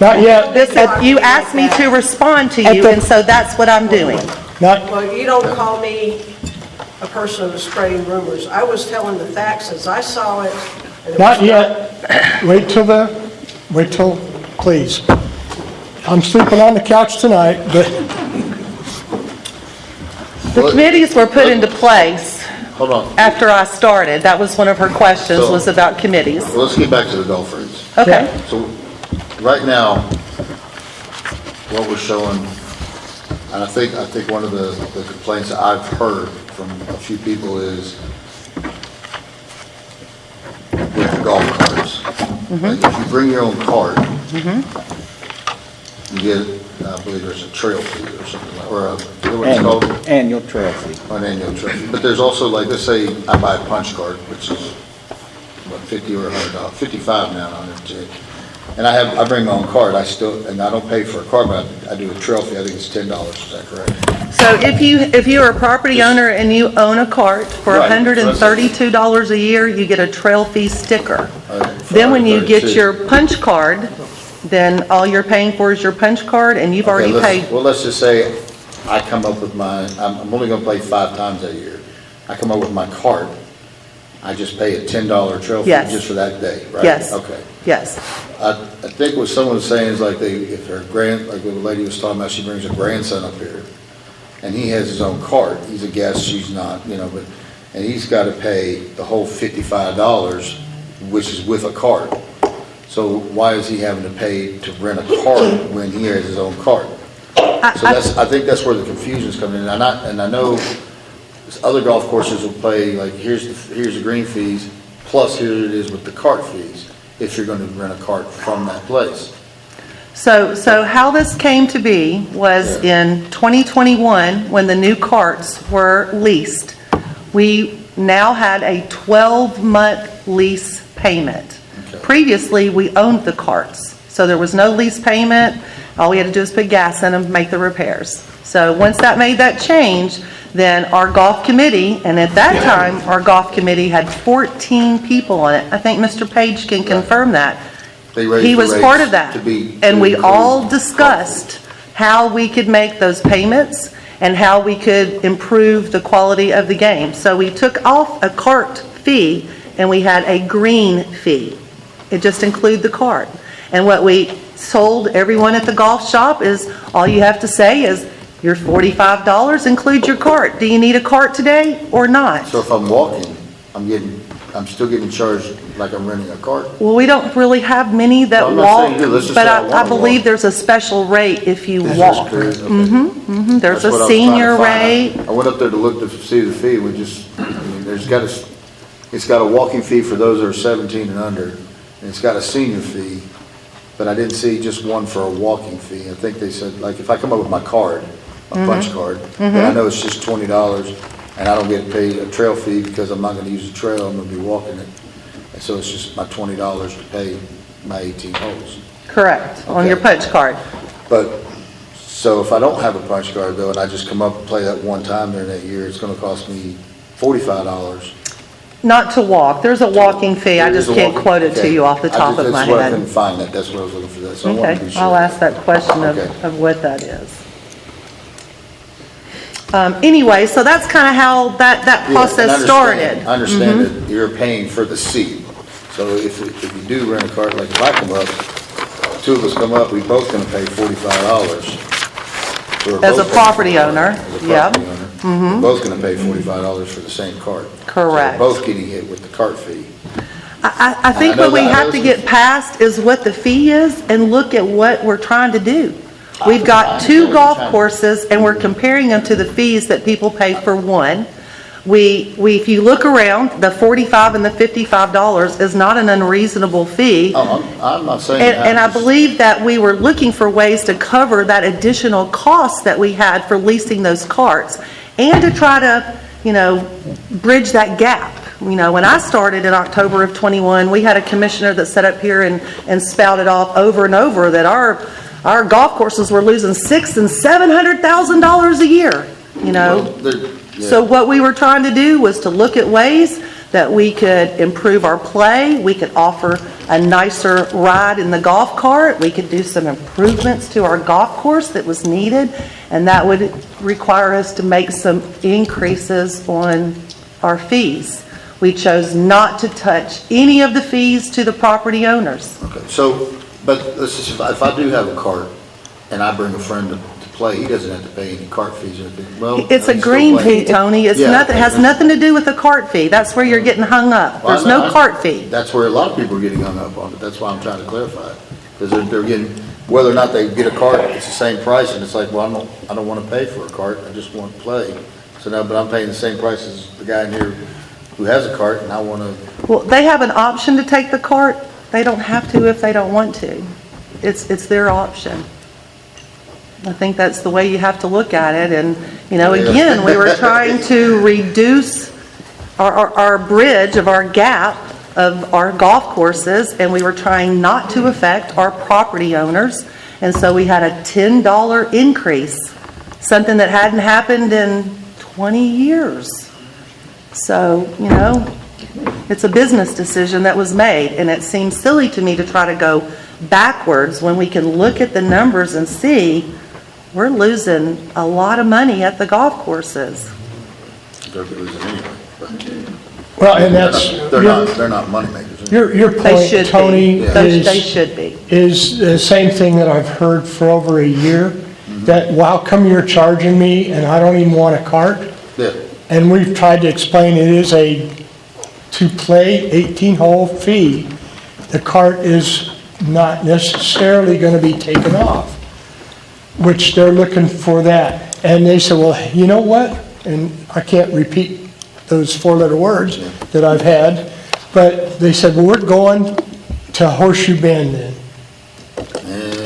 not yet, You asked me to respond to you, and so that's what I'm doing. not, Well, you don't call me a person who's spreading rumors. I was telling the facts as I saw it. and it not was yet. Wait till, please. I'm sleeping on the couch tonight, but The committees were put into place Hold on. after I started. That was one of her questions, So- was about committees. Well, let's get back to the golf rates. Okay. So, right now, what we're showing And I think one of the complaints that I've heard from a few people is with the golf carts. Like if you bring your own cart, you get, I believe there's a trail fee or something, or what it's called? Annual trail fee. An annual trail fee. But there's also like, let's say I buy a punch card, which is what, $50 or $100, $55 now on it. And I bring my own card, and I don't pay for a card, but I do a trail fee, I think it's $10, is that correct? So if you are a property owner and you own a cart for Right. $132 a year, you get a trail fee sticker. For Then when you get 132. your punch card, then all you're paying for is your punch card, and you've already paid. Well, let's just say I come up with I'm only gonna play 5 times that year. I come up with my card, I just pay a $10 trail fee Yes. just for that day, right? Yes. Okay. Yes. I think what someone was saying is like if her like the lady was talking about, she brings her grandson up here, and he has his own cart. He's a guest, she's not, and he's got to pay the whole $55, which is with a cart. So why is he having to pay to rent a cart when he has his own cart? So I think that's where the confusion's coming in. And I know other golf courses will play like here's the green fees plus here it is with the cart fees if you're going to rent a cart from that place. So how this came to be was in 2021, when the new carts were leased, we now had a 12-month lease payment. Okay. Previously, we owned the carts, so there was no lease payment. All we had to do was put gas in them, make the repairs. So once that made that change, then our golf committee, and at that time, our golf committee had 14 people on it. I think Mr. P.E.G can confirm that. They raised He the was rates part of that. to be- And to we include all cart discussed fees. how we could make those payments and how we could improve the quality of the game. So we took off a cart fee and we had a green fee. It just included the cart. And what we told everyone at the golf shop is, all you have to say is, your $45 includes your cart. Do you need a cart today or not? So if I'm walking, I'm still getting charged like I'm renting a cart? Well, we don't really have many that No, I'm not walk, saying you do. Let's just but say I I wanna believe walk. there's a special rate if you Is walk. there? Okay. There's That's what I a was trying to senior find out. rate. I went up there to look to see the fee, it's got a walking fee for those that are 17 and under, and it's got a senior fee, but I didn't see just one for a walking fee. I think they said, like, if I come up with my card, my punch card, then I know it's just $20, and I don't get paid a trail fee because I'm not gonna use the trail, I'm gonna be walking it. And so it's just my $20 to pay my 18 holes. Correct, on Okay. your punch card. But, so if I don't have a punch card though, and I just come up and play that one time during that year, it's gonna cost me $45. Not to walk, there's a walking fee, I There is just a can't walking- quote it to okay. you off the top of my That's where I head. couldn't find that, that's what I was looking for that, so I wanted to Okay, be sure. I'll ask that question Okay. of what that is. Anyway, so that's kind of how that Yeah, and I process understand- started. I understand that you're paying for the seat, so if you do rent a cart, like if I come up, 2 of us come up, we both gonna pay $45. So we're As both a paying property $45 owner, As a yep. property owner. We're both gonna pay $45 for the same cart. Correct. So we're both getting hit with the cart fee. I think I know what we that- I have know to it's- get past is what the fee is and look at what we're trying to do. We've got 2 golf courses and we're comparing them to the fees that people pay for one. If you look around, the $45 and the $55 is not an unreasonable fee. Oh, I'm not saying that. And I believe that we were looking for ways to cover that additional cost that we had for leasing those carts and to try to, bridge that gap. When I started in October of '21, we had a commissioner that sat up here and spouted off over and over that our golf courses were losing $600,000 and $700,000 a year, Well, yeah. So what we were trying to do was to look at ways that we could improve our play, we could offer a nicer ride in the golf cart, we could do some improvements to our golf course that was needed, and that would require us to make some increases on our fees. We chose not to touch any of the fees to the property owners. Okay, so, but let's just, if I do have a cart and I bring a friend to play, he doesn't have to pay any cart fees or anything. Well, It's a he's still green playing. fee, Tony. It Yeah. has nothing to do with the cart fee. That's where you're getting hung up. Well, There's I know- no cart fee. That's where a lot of people are getting hung up on it. That's why I'm trying to clarify it. Because they're getting, whether or not they get a cart, it's the same price, and it's like, well, I don't want to pay for a cart, I just want to play. So now, but I'm paying the same price as the guy in here who has a cart, and I want to, Well, they have an option to take the cart. They don't have to if they don't want to. It's their option. I think that's the way you have to look at it. And, again, we were trying to reduce our bridge of our gap of our golf courses, and we were trying not to affect our property owners. And so we had a $10 increase, something that hadn't happened in 20 years. So, it's a business decision that was made, and it seems silly to me to try to go backwards when we can look at the numbers and see we're losing a lot of money at the golf courses. they're losing anyway. But Well, and that's, they're not moneymakers. your They point, should Tony, be. They should be. is the same thing that I've heard for over a year, that, well, how come you're charging me and I don't even want a cart? Yeah. And we've tried to explain it is to play 18-hole fee. The cart is not necessarily going to be taken off, which they're looking for that. And they said, well, you know what? And I can't repeat those four-letter words that I've had, but they said, well, we're going to Horseshoe Bend then.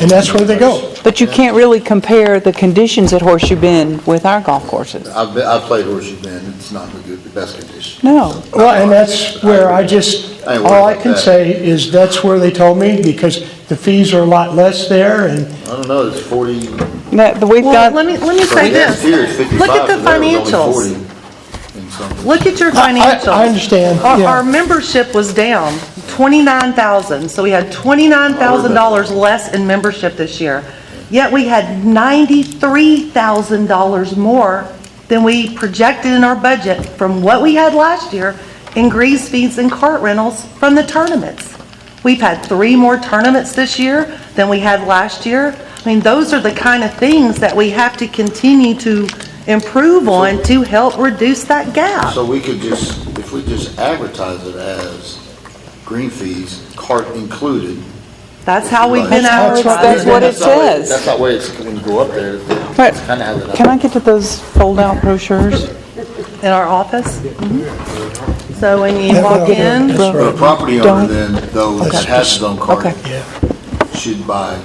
And that's where they go. But you can't really compare the conditions at Horseshoe Bend with our golf courses. I've played Horseshoe Bend, it's not the best condition. No. Well, and that's where all I can say is that's where they told me, because the fees are a lot less there, and I don't know, it's 40. We've Well, got, let me say this. Here it's 55, Look at the and there was only financials. 40 and something. Look at your financials. I understand, Our yeah. membership was down $29,000, so we had $29,000 less in membership this year. Yet we had $93,000 more than we projected in our budget from what we had last year in grease fees and cart rentals from the tournaments. We've had 3 more tournaments this year than we had last year. I mean, those are the kind of things that we have to continue to improve on to help reduce that gap. So we could just, if we just advertise it as green fees, cart included. That's how we've been That's advertising. what it That's not the way- says. That's not the way it's going to go up there. Right. That's kind of how that. Can I get to those fold-out brochures? In our office. So when you walk in, That's But a right. property owner Don't- then, though, that has his own cart, Okay. Yeah. should buy,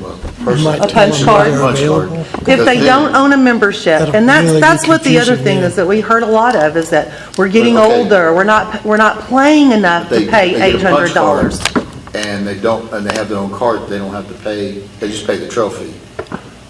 well, personally. might A punch should card. buy a punch card. if Because they then- don't own a membership, That'll and really that's be what the other confusing, thing yeah. is that we heard a lot of, is that we're getting Okay. older, we're not playing enough They to pay get a punch card, $800. And they have their own cart, they don't have to pay, they just pay the trophy.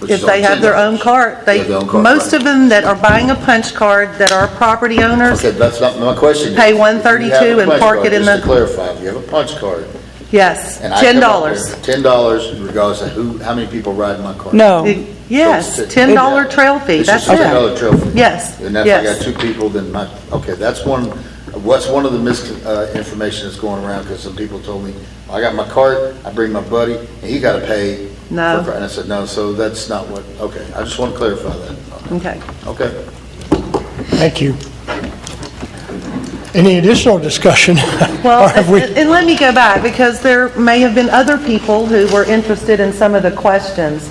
which If is they only have their $10. own cart, They have their own cart, most right. of them that are buying a punch card that are property owners, Okay, that's not my question. Pay If you have a $132 and punch park card, it in just the- to clarify, if you have a punch card, yes, and I come up $10. there, $10 regardless of how many people ride my car. No. Yes, So it's $10 trail fee, It's that's just a it. $10 trail fee. Yes, And if I got yes. 2 people, then okay, that's what's one of the misinformation that's going around, because some people told me, I got my cart, I bring my buddy, and he got to pay. No. And I said, no, so that's not what, okay, I just want to clarify that. Okay. Okay. Thank you. Any additional discussion? Well, Or have we- and let me go back, because there may have been other people who were interested in some of the questions.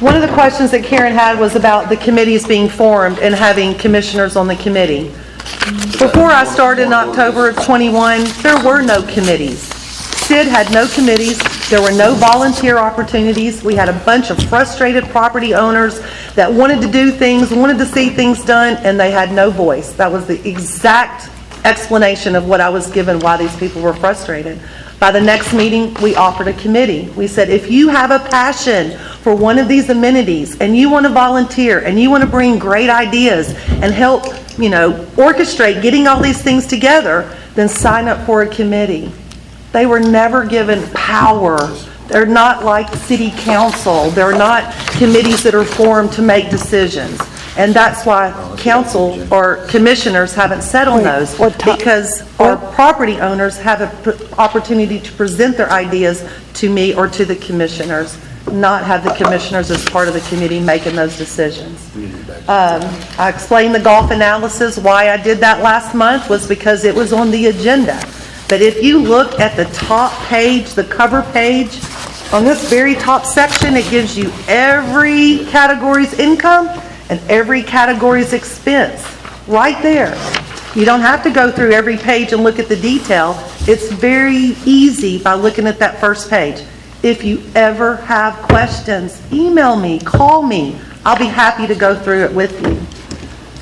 One of the questions that Karen had was about the committees being formed and having commissioners on the committee. Before I started in October of '21, there were no committees. Sid had no committees, there were no volunteer opportunities, we had a bunch of frustrated property owners that wanted to do things, wanted to see things done, and they had no voice. That was the exact explanation of what I was given, why these people were frustrated. By the next meeting, we offered a committee. We said, if you have a passion for one of these amenities, and you want to volunteer, and you want to bring great ideas, and help, orchestrate getting all these things together, then sign up for a committee. They were never given power. They're not like city council. They're not committees that are formed to make decisions. And that's why council or commissioners haven't sat on those, because our property owners have an opportunity to present their ideas to me or to the commissioners, not have the commissioners as part of the committee making those decisions. I explained the golf analysis. Why I did that last month was because it was on the agenda. But if you look at the top page, the cover page, on this very top section, it gives you every category's income and every category's expense, right there. You don't have to go through every page and look at the detail. It's very easy by looking at that first page. If you ever have questions, email me, call me. I'll be happy to go through it with you.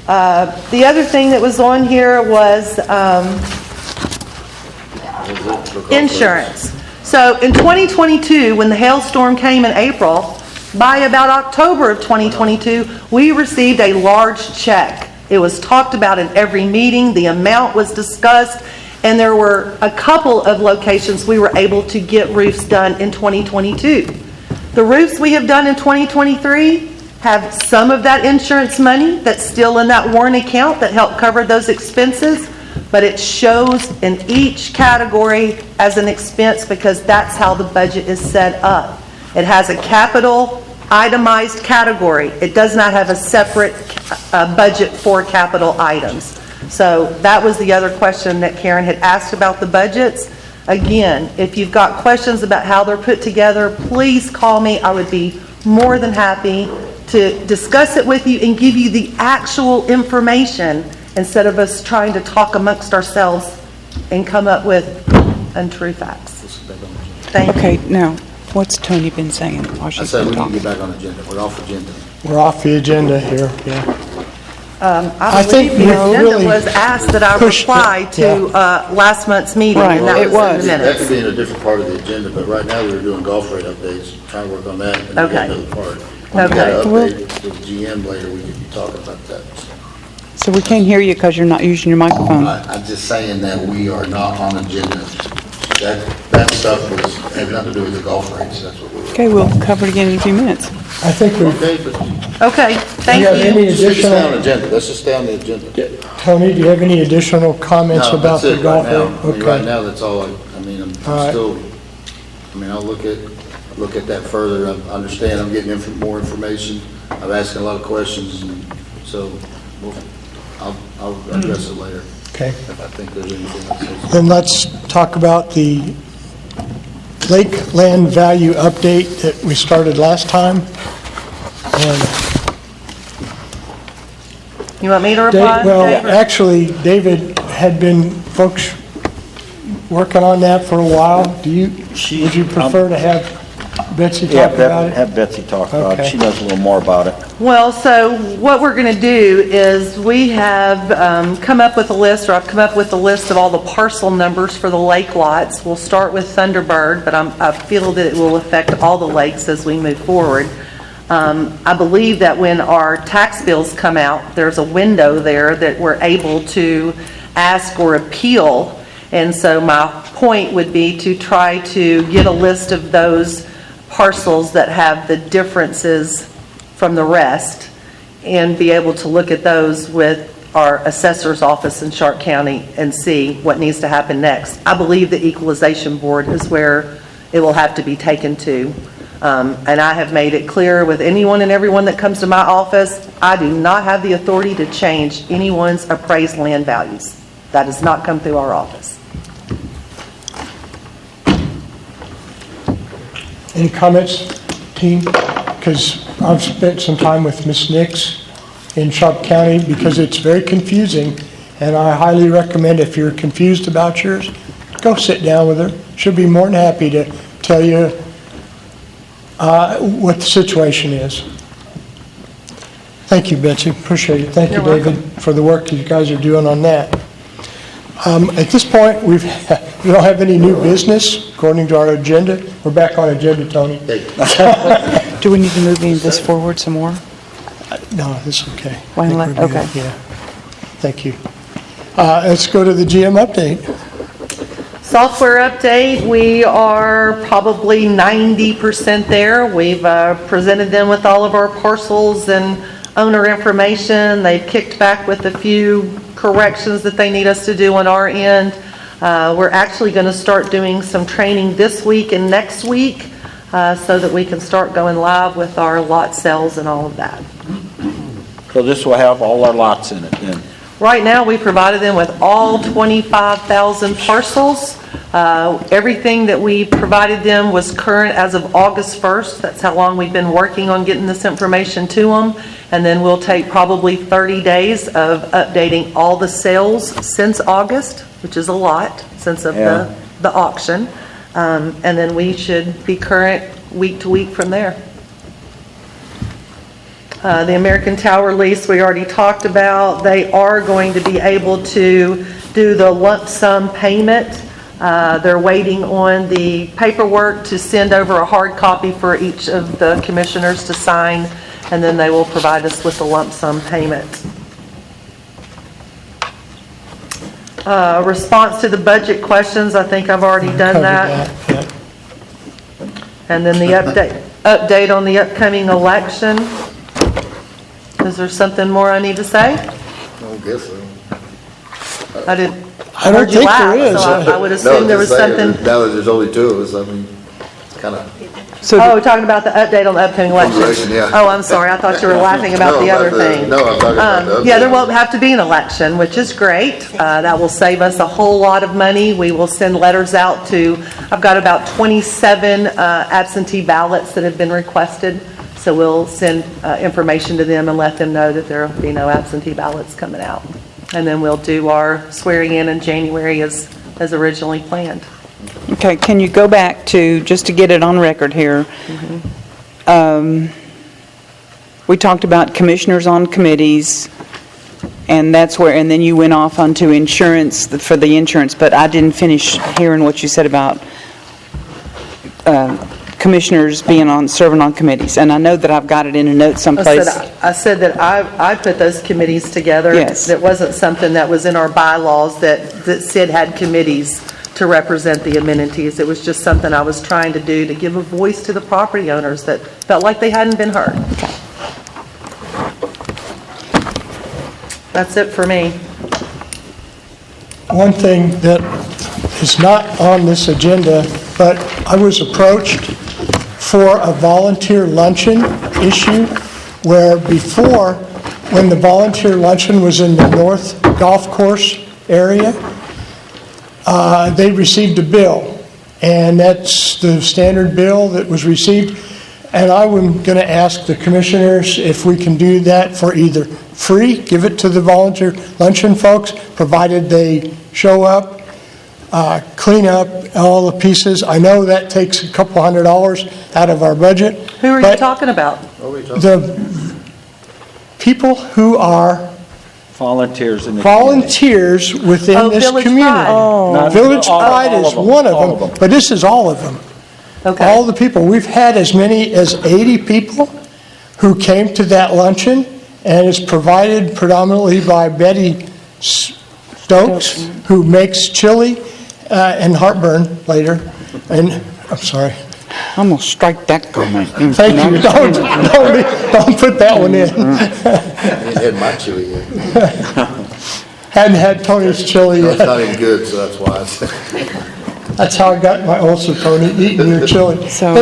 The other thing that was on here was insurance. So in 2022, when the hailstorm came in April, by about October of 2022, we received a large check. It was talked about in every meeting, the amount was discussed, and there were a couple of locations we were able to get roofs done in 2022. The roofs we have done in 2023 have some of that insurance money that's still in that warrant account that helped cover those expenses, but it shows in each category as an expense because that's how the budget is set up. It has a capital itemized category. It does not have a separate budget for capital items. So that was the other question that Karen had asked about the budgets. Again, if you've got questions about how they're put together, please call me. I would be more than happy to discuss it with you and give you the actual information instead of us trying to talk amongst ourselves and come up with untrue facts. Thank you. Okay, now, what's Tony been saying while I she's said been we need to talking? get back on agenda. We're off agenda. We're off the agenda here, yeah. I think believe the we agenda really was asked that I pushed it, reply to last month's meeting, Right, and that it was in the was. That could minutes. be in a different part of the agenda, but right now we were doing golf rate updates, trying to work on that, and then Okay. another part. When we got Okay. an update with GM later, we could be talking about that. So we can't hear you because you're not using your microphone. I'm just saying that we are not on agenda. That stuff had nothing to do with the golf rates, that's what we were. Okay, we'll cover it again in a few minutes. I think we've, Okay, but Okay, thank you have any you. let's just stay on additional, agenda, let's just stay on the agenda. Tony, do you have any additional comments No, about that's the it golf? right now. rate? I mean, right Okay. now, that's all, I'm All right. still, I'll look at that further. I understand I'm getting more information. I'm asking a lot of questions, and so I'll address it later Okay. if I think there's anything else. Then let's talk about the lake land value update that we started last time. And You want me to reply? Well, David? actually, David had been, folks, working on that for a while. Would you prefer to have Betsy Yeah, talk about it? have Betsy talk about it. Okay. She knows a little more about it. Well, so what we're going to do is we have come up with a list, or I've come up with a list of all the parcel numbers for the lake lots. We'll start with Thunderbird, but I feel that it will affect all the lakes as we move forward. I believe that when our tax bills come out, there's a window there that we're able to ask or appeal. And so my point would be to try to get a list of those parcels that have the differences from the rest and be able to look at those with our assessor's office in Sharp County and see what needs to happen next. I believe the equalization board is where it will have to be taken to. And I have made it clear with anyone and everyone that comes to my office, I do not have the authority to change anyone's appraised land values. That does not come through our office. Any comments, team? Because I've spent some time with Ms. Nix in Sharp County because it's very confusing, and I highly recommend if you're confused about yours, go sit down with her. She'll be more than happy to tell you what the situation is. Thank you, Betsy. Appreciate it. Thank you, You're David, for the work that you guys are doing on that. At this point, we don't have any new business according to our agenda. We're back on agenda, Tony. Do we need to move any of this forward some more? No, that's okay. Why not? I think we're good. Okay. Yeah. Thank you. Let's go to the GM update. Software update, we are probably 90% there. We've presented them with all of our parcels and owner information. They've kicked back with a few corrections that they need us to do on our end. We're actually going to start doing some training this week and next week so that we can start going live with our lot sales and all of that. So this will have all our lots in it then? Right now, we provided them with all 25,000 parcels. Everything that we provided them was current as of August 1st. That's how long we've been working on getting this information to them. And then we'll take probably 30 days of updating all the sales since August, which is a lot since of the auction. And then we should be current week to week from there. The American Tower lease we already talked about. They are going to be able to do the lump sum payment. They're waiting on the paperwork to send over a hard copy for each of the commissioners to sign, and then they will provide us with the lump sum payment. Response to the budget questions, I think I've already done that. And then the update on the upcoming election. Is there something more I need to say? I don't guess so. I don't heard you think laugh, there is. so I would assume there was something. Now that there's only two of us, I mean, it's kind of. Oh, talking about the update on the upcoming election. Election, yeah. Oh, I'm sorry, I thought you were laughing about the other thing. No, I'm talking about the update. Yeah, there won't have to be an election, which is great. That will save us a whole lot of money. We will send letters out to, I've got about 27 absentee ballots that have been requested. So we'll send information to them and let them know that there will be no absentee ballots coming out. And then we'll do our swearing in January as originally planned. Okay, can you go back to, just to get it on record here, we talked about commissioners on committees, and that's where, and then you went off onto insurance, for the insurance, but I didn't finish hearing what you said about commissioners serving on committees, and I know that I've got it in a note someplace. I said that I put those committees together. Yes. It wasn't something that was in our bylaws that Sid had committees to represent the amenities. It was just something I was trying to do to give a voice to the property owners that felt like they hadn't been heard. Okay. That's it for me. One thing that is not on this agenda, but I was approached for a volunteer luncheon issue where before, when the volunteer luncheon was in the North Golf Course area, they received a bill, and that's the standard bill that was received. And I was going to ask the commissioners if we can do that for either free, give it to the volunteer luncheon folks, provided they show up, clean up all the pieces. I know that takes a couple $100 out of our budget. Who are you talking about? The people who are Volunteers in the volunteers within this Village community. Pride. Village All- Pride all is of them. one All of of them, them. but this is all of them. Okay. All the people. We've had as many as 80 people who came to that luncheon, and it's provided predominantly by Betty Stokes, who makes chili and heartburn later. And, I'm sorry. I'm going to strike that comment. Thank you. Don't put that one in. I ain't had my chili yet. Hadn't had Tony's chili No, it's yet. not even good, so that's why I said. That's how I got my ulcer, Tony, eating your chili. So-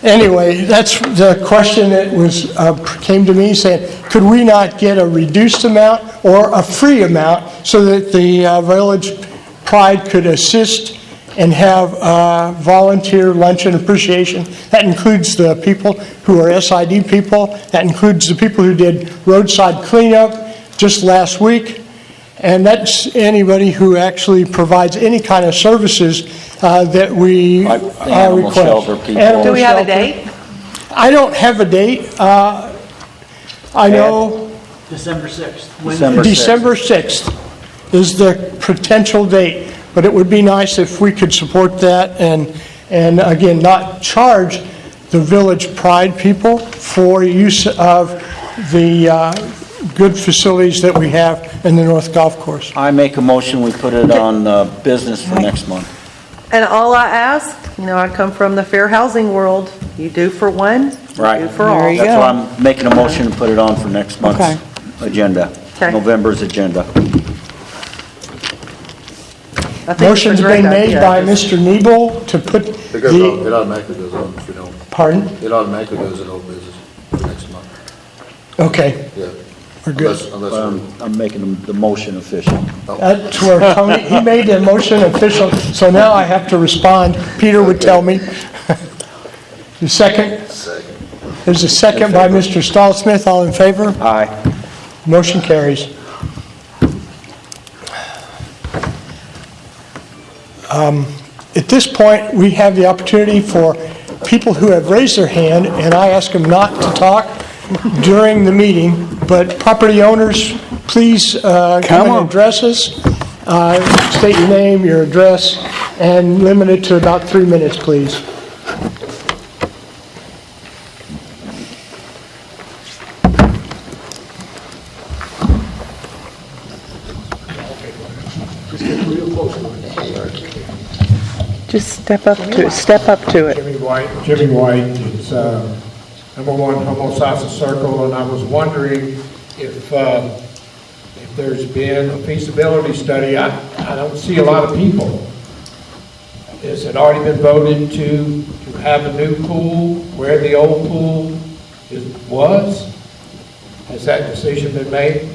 Anyway, that's the question that was, came to me saying, could we not get a reduced amount or a free amount so that the Village Pride could assist and have volunteer luncheon appreciation? That includes the people who are SID people. That includes the people who did roadside cleanup just last week. And that's anybody who actually provides any kind of services that we Like the animal request. shelter people. Animal Do we have a shelter. date? I don't have a date. I know December 6th. December 6th. December 6th is the potential date, but it would be nice if we could support that and again, not charge the Village Pride people for use of the good facilities that we have in the North Golf Course. I make a motion, we put it on business for next month. And all I ask, I come from the fair housing world. You do for one, you Right. do for all. There you That's go. why I'm making a motion to put it on for next month's Okay. agenda, Okay. November's agenda. I think it's a Motion's great been made idea. by Mr. Nebel to put It goes on, the, it automatically goes on if we don't, pardon? it automatically goes in old business for next month. Okay. Yeah. We're good. I'm making the motion official. That's where Tony, he made the motion official, so now I have to respond. Peter would tell me. The second? Second. There's a second by Mr. Stallsmith. All in favor? Aye. Motion carries. At this point, we have the opportunity for people who have raised their hand, and I ask them not to talk during the meeting, but property owners, please come and address us. State your name, your address, and limit it to about 3 minutes, please. Just step up to it. Jimmy White, it's number 1 Homosassa Circle, and I was wondering if there's been a feasibility study. I don't see a lot of people. Has it already been voted to have a new pool where the old pool was? Has that decision been made?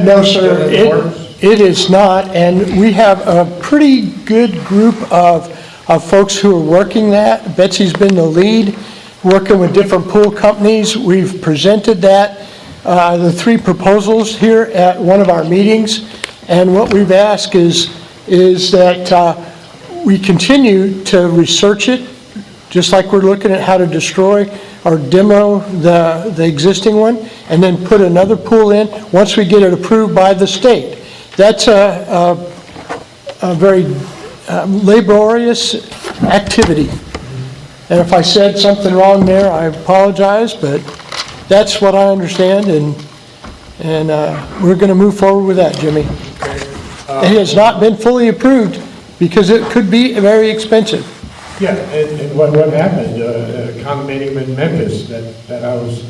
No, sir, it is not, and we have a pretty good group of folks who are working that. Betsy's been the lead, working with different pool companies. We've presented that, the 3 proposals here at one of our meetings, and what we've asked is that we continue to research it, just like we're looking at how to destroy or demo the existing one, and then put another pool in once we get it approved by the state. That's a very laborious activity. And if I said something wrong there, I apologize, but that's what I understand, and we're going to move forward with that, Jimmy. It has not been fully approved because it could be very expensive. Yeah, and what happened, a condominium in Memphis that I was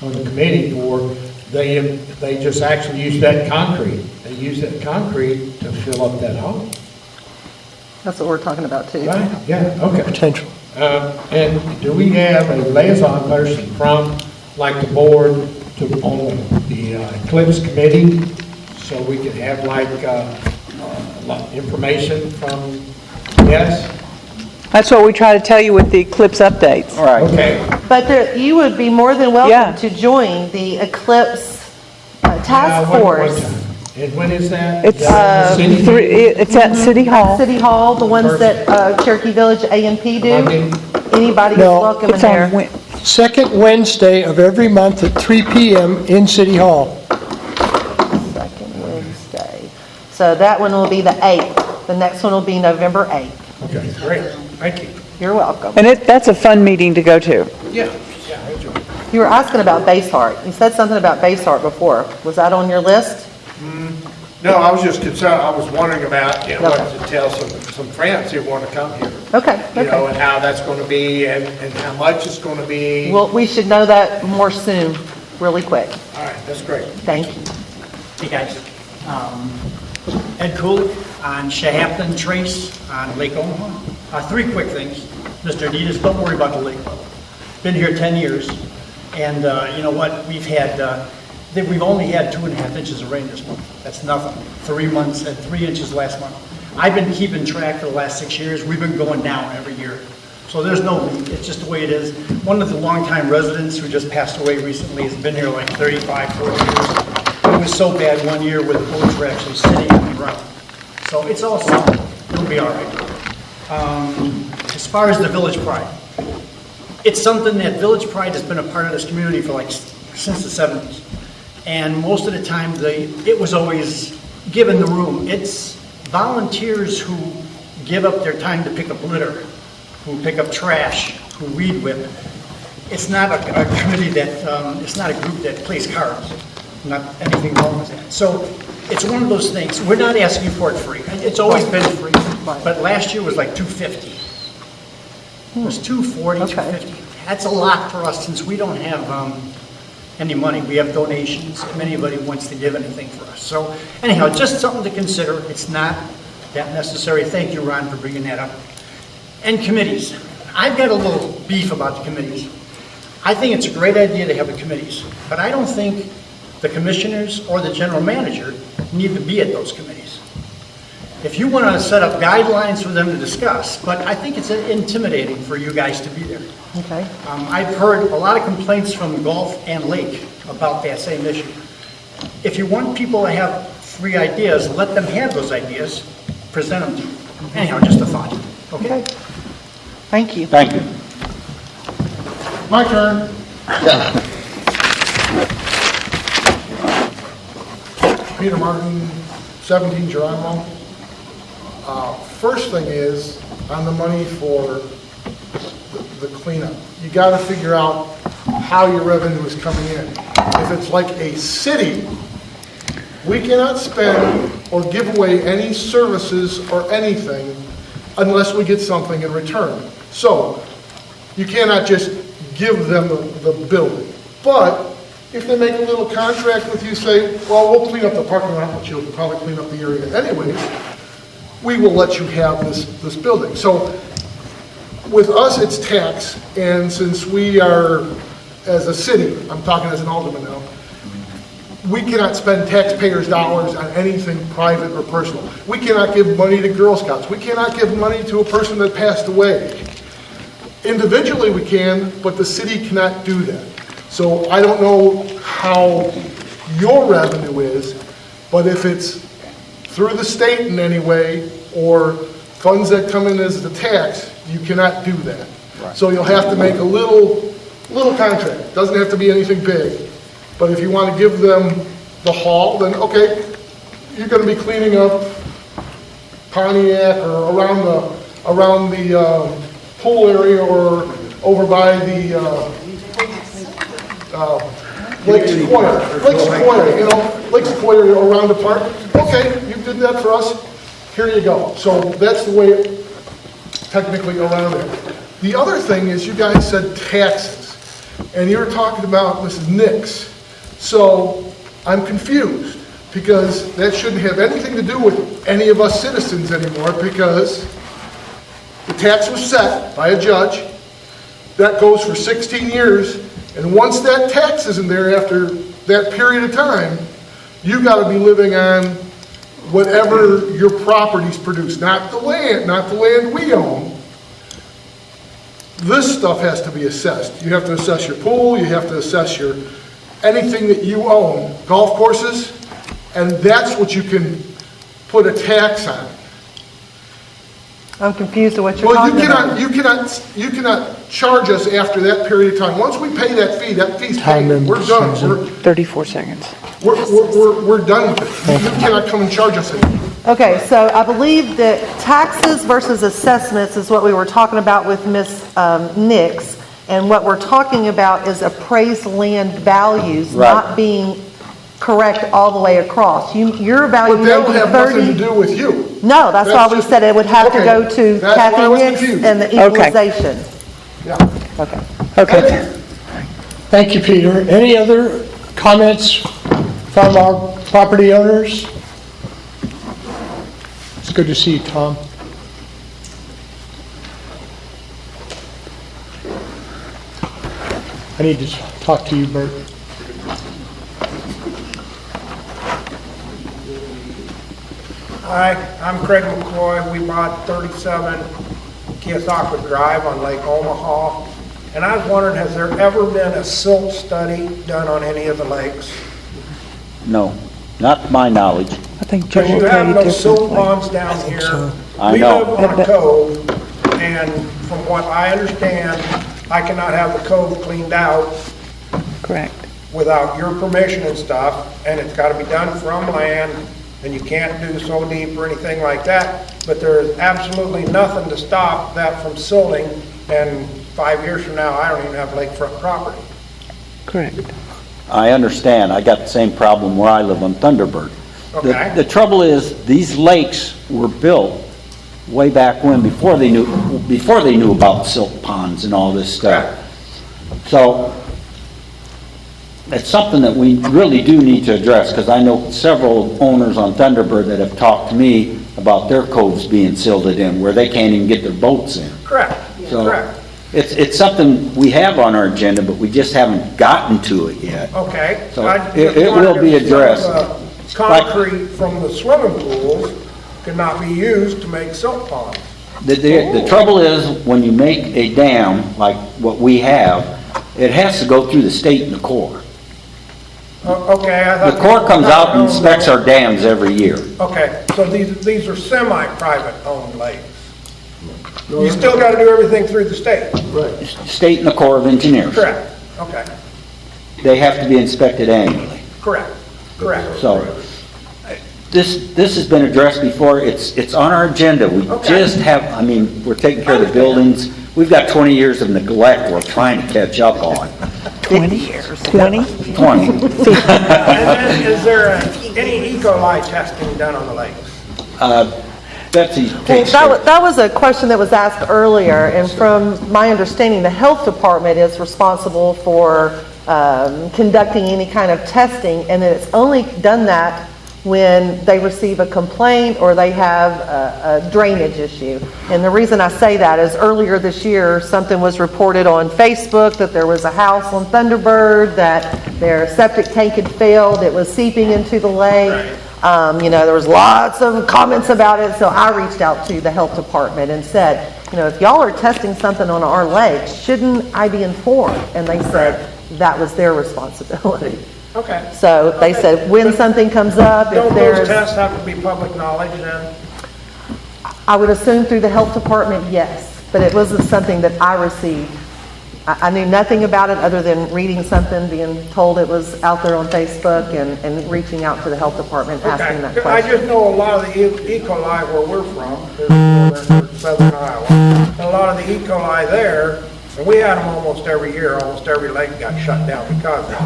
on the committee for, they just actually used that concrete. They used that concrete to fill up that hole. That's what we're talking about too. Right, yeah, okay. Potential. And do we have a liaison person from, like, the board on the Eclipse Committee, so we can have, like, information from, yes? That's what we try to tell you with the Eclipse updates. All right. Okay. But you would be more than Yeah. welcome to join the Eclipse Task Force. And when is that? It's Is that in the city? it's at City Hall. City Hall, the ones that Cherokee Village A&P do. Anybody is No, welcome in It's on there. Second Wednesday of every month at 3 p.m. in City Hall. Second Wednesday. So that one will be the 8th. The next one will be November 8th. Okay, great, thank you. You're welcome. And that's a fun meeting to go to. Yeah, I enjoy it. You were asking about Baseheart. You said something about Baseheart before. Was that on your list? No, I was just concerned, I was wondering about, what Okay. to tell some friends who want to come here. Okay, And okay. how that's going to be and how much it's going to be. Well, we should know that more soon, really quick. All right, that's great. Thank you. Hey guys, Ed Cooley on Shahampton Trace on Lake Omaha. 3 quick things. Mr. Adidas, don't worry about the lake level. Been here 10 years, and you know what? We've only had 2.5 inches of rain this month. That's nothing. 3 months and 3 inches last month. I've been keeping track for the last 6 years. We've been going down every year. So there's no leak. It's just the way it is. One of the longtime residents who just passed away recently has been here like 35, 40 years. It was so bad one year where the boats were actually sitting on the ground. So it's all solid. It'll be all right. As far as the Village Pride, it's something that Village Pride has been a part of this community for since the 70s. And most of the time, it was always given the room. It's volunteers who give up their time to pick up litter, who pick up trash, who weed whip. It's not a committee that, it's not a group that plays cards. Not anything wrong with that. So it's one of those things. We're not asking for it free. It's always been free. But last year was like $250. It was $240, $250. That's a lot for us since we don't have any money. We have donations, if anybody wants to give anything for us. So anyhow, just something to consider. It's not that necessary. Thank you, Ron, for bringing that up. And committees. I've got a little beef about the committees. I think it's a great idea to have the committees, but I don't think the commissioners or the general manager need to be at those committees. If you want to set up guidelines for them to discuss, but I think it's intimidating for you guys to be there. Okay. I've heard a lot of complaints from Gulf and Lake about that same issue. If you want people to have free ideas, let them have those ideas, present them to you. Anyhow, just a thought, okay? Thank you. Thank you. My turn. Peter Martin, 17 Geronimo. First thing is, on the money for the cleanup, you gotta figure out how your revenue is coming in. If it's like a city, we cannot spend or give away any services or anything unless we get something in return. So, you cannot just give them the building. But, if they make a little contract with you, say, well, we'll clean up the parking lot, but you'll probably clean up the area anyways, we will let you have this building. So, with us, it's tax, and since we are, as a city, I'm talking as an alderman now, we cannot spend taxpayers' dollars on anything private or personal. We cannot give money to Girl Scouts. We cannot give money to a person that passed away. Individually we can, but the city cannot do that. So I don't know how your revenue is, but if it's through the state in any way, or funds that come in as the tax, you cannot do that. Right. So you'll have to make a little contract. Doesn't have to be anything big. But if you want to give them the hall, then okay, you're going to be cleaning up Pontiac or around the pool area or over by the Lake Sequoia, Lake Sequoia around the park. Okay, you did that for us. Here you go. So that's the way technically around it. The other thing is you guys said taxes, and you were talking about Mrs. Nix. So I'm confused because that shouldn't have anything to do with any of us citizens anymore because the tax was set by a judge. That goes for 16 years. And once that tax isn't there after that period of time, you got to be living on whatever your properties produce, not the land we own. This stuff has to be assessed. You have to assess your pool, you have to assess your anything that you own, golf courses, and that's what you can put a tax on. I'm confused at what you're talking about. You cannot charge us after that period of time. Once we pay that fee's paid. We're done. 34 seconds. We're done with it. You cannot come and charge us anymore. Okay, so I believe that taxes versus assessments is what we were talking about with Ms. Nix. And what we're talking about is appraised land values not being correct all the way across. Your value But that may will be have 30. nothing to do with you. No, that's why we just- said it would have to okay, go to that's why I Kathy was Nix confused. and the equalization. Yeah. Okay. Thank you, Peter. Any other comments from our property owners? It's good to see you, Tom. I need to talk to you, Bert. Hi, I'm Craig McCoy. We bought 37 Keosauqua Drive on Lake Omaha. And I was wondering, has there ever been a silt study done on any of the lakes? No, not to my knowledge. I think Joe Because will you tell have you no silt differently. ponds down here. I know. We live on a cove, and from what I understand, I cannot have the cove cleaned out Correct. without your permission and stuff, and it's got to be done from land, and you can't do so deep or anything like that, but there's absolutely nothing to stop that from silting, and 5 years from now, I don't even have lakefront property. Correct. I understand. I got the same problem where I live on Thunderbird. Okay. The trouble is, these lakes were built way back when, before they knew about silt ponds and all this stuff. So, it's something that we really do need to address, because I know several owners on Thunderbird that have talked to me about their coves being silted in, where they can't even get their boats in. Correct, So, correct. it's something we have on our agenda, but we just haven't gotten to it yet. Okay. So I just it will wondered be if some of addressed. the Concrete from the swimming pools could not be used to make silt ponds. The trouble is, when you make a dam like what we have, it has to go through the state and the Corps. Okay, I thought. The Corps comes out and inspects our dams every year. Okay, so these are semi-private owned lakes. You still gotta do everything through the state? Right. State and the Corps of Engineers. Correct, okay, They have to be inspected annually. correct. So, this has been addressed before, it's on our agenda, we Okay. just have, I mean, we're taking care of the buildings, we've got 20 years of neglect we're trying to catch up on. 20 years. 20? 20. And then, is there any E. coli testing done on the lakes? Betsy Well, takes care. that was a question that was asked earlier, and from my understanding, the health department is responsible for conducting any kind of testing, and that it's only done that when they receive a complaint or they have a drainage issue. And the reason I say that is earlier this year, something was reported on Facebook that there was a house on Thunderbird, that their septic tank had failed, it was seeping into the lake. There was lots of comments about it, so I reached out to the health department and said, if y'all are testing something on our lake, shouldn't I be informed? And they said that was their responsibility. Okay. So they said, when something comes up, if Don't there's, those tests have to be public knowledge then? I would assume through the health department, yes, but it wasn't something that I received. I knew nothing about it other than reading something, being told it was out there on Facebook, and reaching out to the health department, asking that Okay, I question. just know a lot of the E. coli where we're from, is southern Iowa, and a lot of the E. coli there, and we had them almost every year, almost every lake got shut down because of it.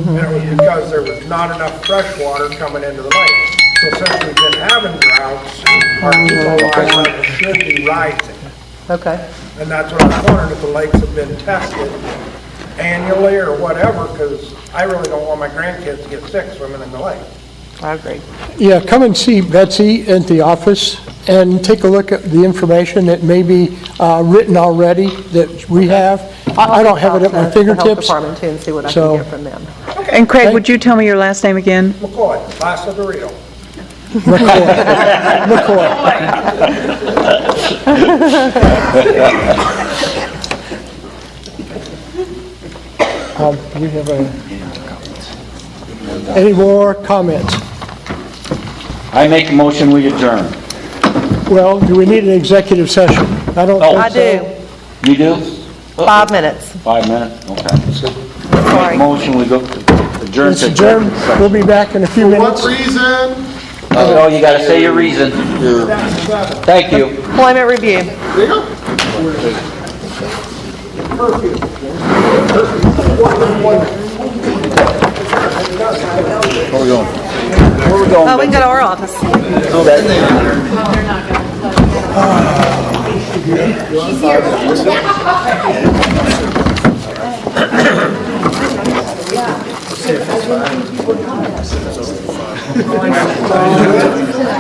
And it was because there was not enough fresh water coming into the lake. So since we've been having droughts, our E. coli level should be rising. Okay. And that's what I was wondering, if the lakes have been tested annually or whatever, because I really don't want my grandkids to get sick swimming in the lake. I agree. Yeah, come and see Betsy at the office and take a look at the information that may be written already that we have. I don't have it at my I'll talk to the health fingertips. department too and see what I So- can get from them. And Craig, would you tell me your last name again? McCoy, last of the Rio. McCoy. Do we have any more comments? I make a motion, we adjourn. Well, do we need an executive session? I don't think so. I do. You do? 5 minutes. 5 minutes, okay. Sorry. Motion, we go adjourn It's to adjourned. executive We'll session. be back in a few minutes. reason? Oh, you gotta say your reason. Thank you. Employment review. Where we going? Where we going? Oh, we can go to our office.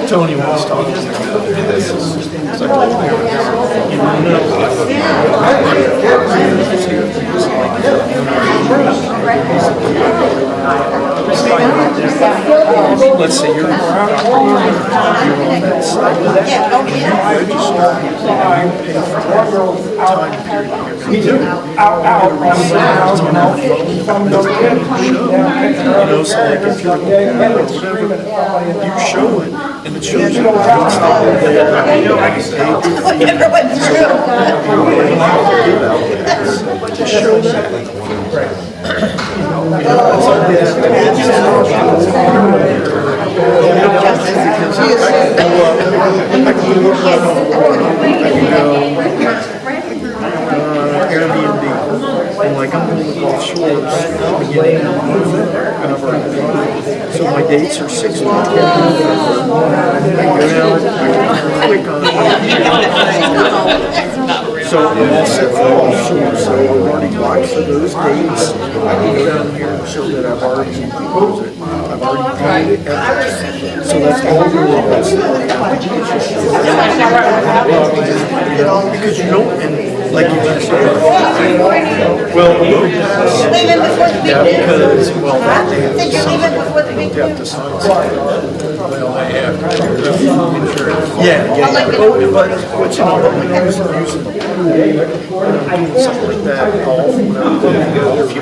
Tony wants to talk. Let's see, you're so like if you're you show it and it shows you what's not there. Just show that. Airbnb, and like I'm going to Gulf Shores beginning of November. So my dates are 6 months. I go down, I click on it. So I'm all set for Gulf Shores, so I'm already blocked for those dates. I can go down here and show that I've already composed it. I've already paid it, everything. So that's all the rules. Because you don't, and Like you were saying. Well, Leaving before the big yeah, news? because, well, that day Think you're leaving before the big you have to news? sign something. Well, I have. Yeah, I'll let you but, know. but you know, like I was using the pool, something like that, golf, when I was doing golf, you know,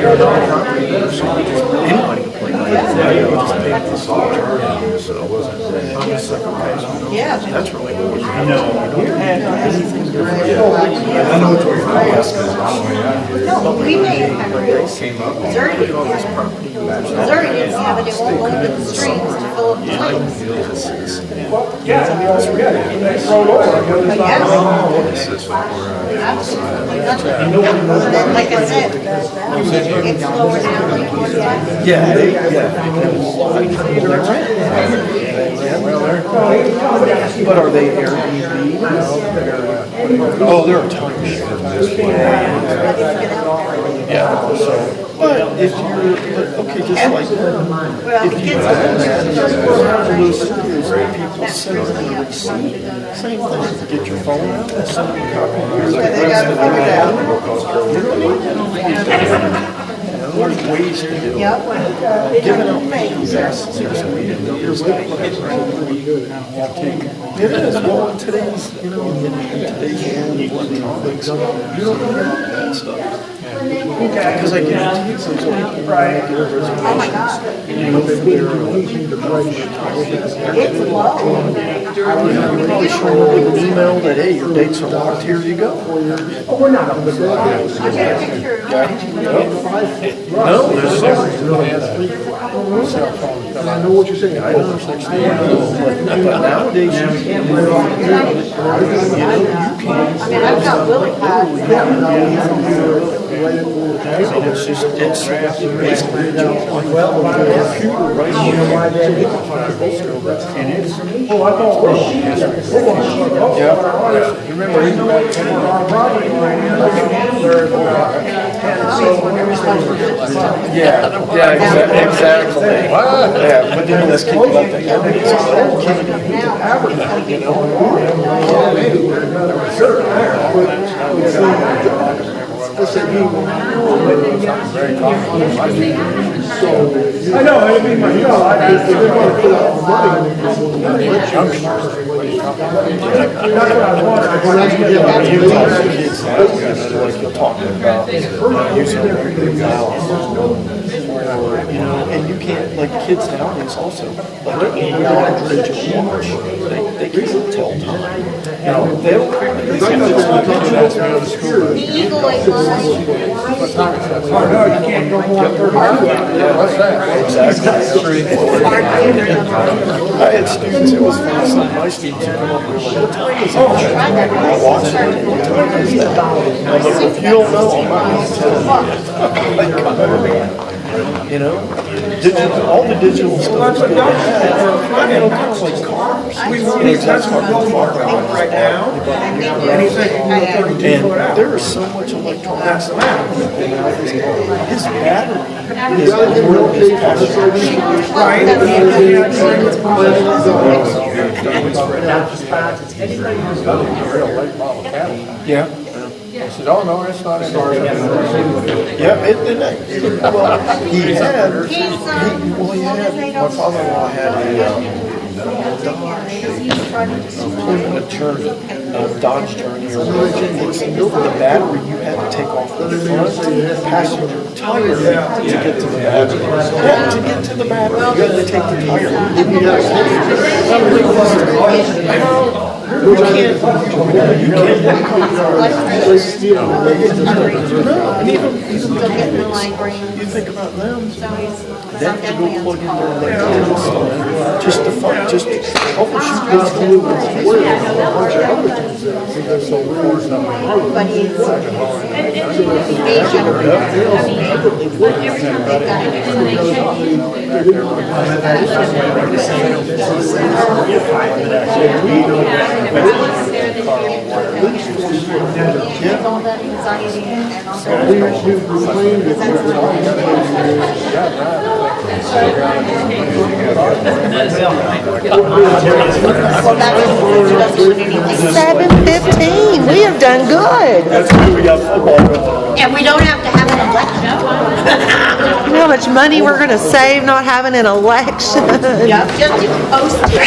you're not a property owner, so anybody can play. You just pay for the charge, so I'm just like, okay, Yeah. that's really cool. I know. Anything different. I know what you're asking. No, we made it kind of real. Missouri didn't have it. Missouri didn't have it, it won't go into the streams to fill up the tanks. But yeah, absolutely nothing. And then, like I said, it's lower down like towards that. Yeah, but are they Airbnb? Oh, there are tons. Yeah, so, but if you're, okay, just like, if you do that, those people sit on the receipt, same thing, get your phone out and send them a copy. Here's like, there's ways to do it. Giving out passes, there's a way to do it. It is, well, in today's, you know, in today's world of electronics, you don't need that stuff. Because I guarantee you, some people get reservations, you know, for their, you probably show them an email that, hey, your dates are locked, here you go. Oh, we're not up there. No, there's And I know what you're saying. I know there's next thing, but nowadays you can't do it. I mean, I've got Willie cards. It's just, it's basically a job like, well, the computer right here. And it's. Oh, I thought. Yeah. You remember even back yeah, exactly. Yeah, but then let's keep it up there. I know, I mean, you know, I just didn't want to put out money. That's what I wanted. Like you're talking about using their and you can't, like kids nowadays also, like analog digital watch, they can't tell time. You know, they don't. The Eagle Eye Line. No, you can't go more than 30. What's that? Exactly. I had students, it was funny, some of my students would come up and were like, what time is it? I'm watching it, what time is that? I'm like, if you don't know, I'm not going to tell you. You know, all the digital stuff. You know, kind of like cars. That's what we're talking about right now. And there is so much electronics. His battery is real big. Yeah. I said, oh, no, it's not in there. Yeah, well, he had, my father-in-law had a Cherokee, a Dodge Cherokee. The battery, you had to take off the front passenger tire to get to the battery. Yeah, to get to the battery, you had to take the tire. You can't. And even you think about them, then to go plug in their electronics, just to find, just troubleshoot this blue and All that anxiety and also. Well, that's what she doesn't want anything. 7:15, we have done good. That's good, we got football. And we don't have to have an election. You know how much money we're gonna save not having an election? Yep, just to post it.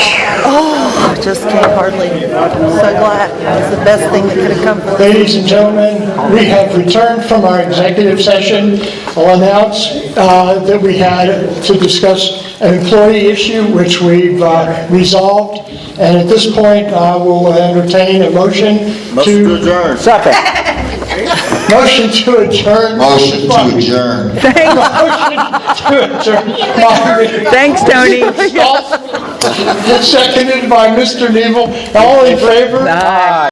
Oh, I just can't hardly, I'm so glad. It's the best thing that could have come from us. Ladies and gentlemen, we have returned from our executive session. I'll announce that we had to discuss an employee issue, which we've resolved. And at this point, we'll entertain a motion to... adjourn. Second. Motion to adjourn. Motion to adjourn. Motion to adjourn. Thanks, Tony. Seconded by Mr. Neville. All in favor? Aye.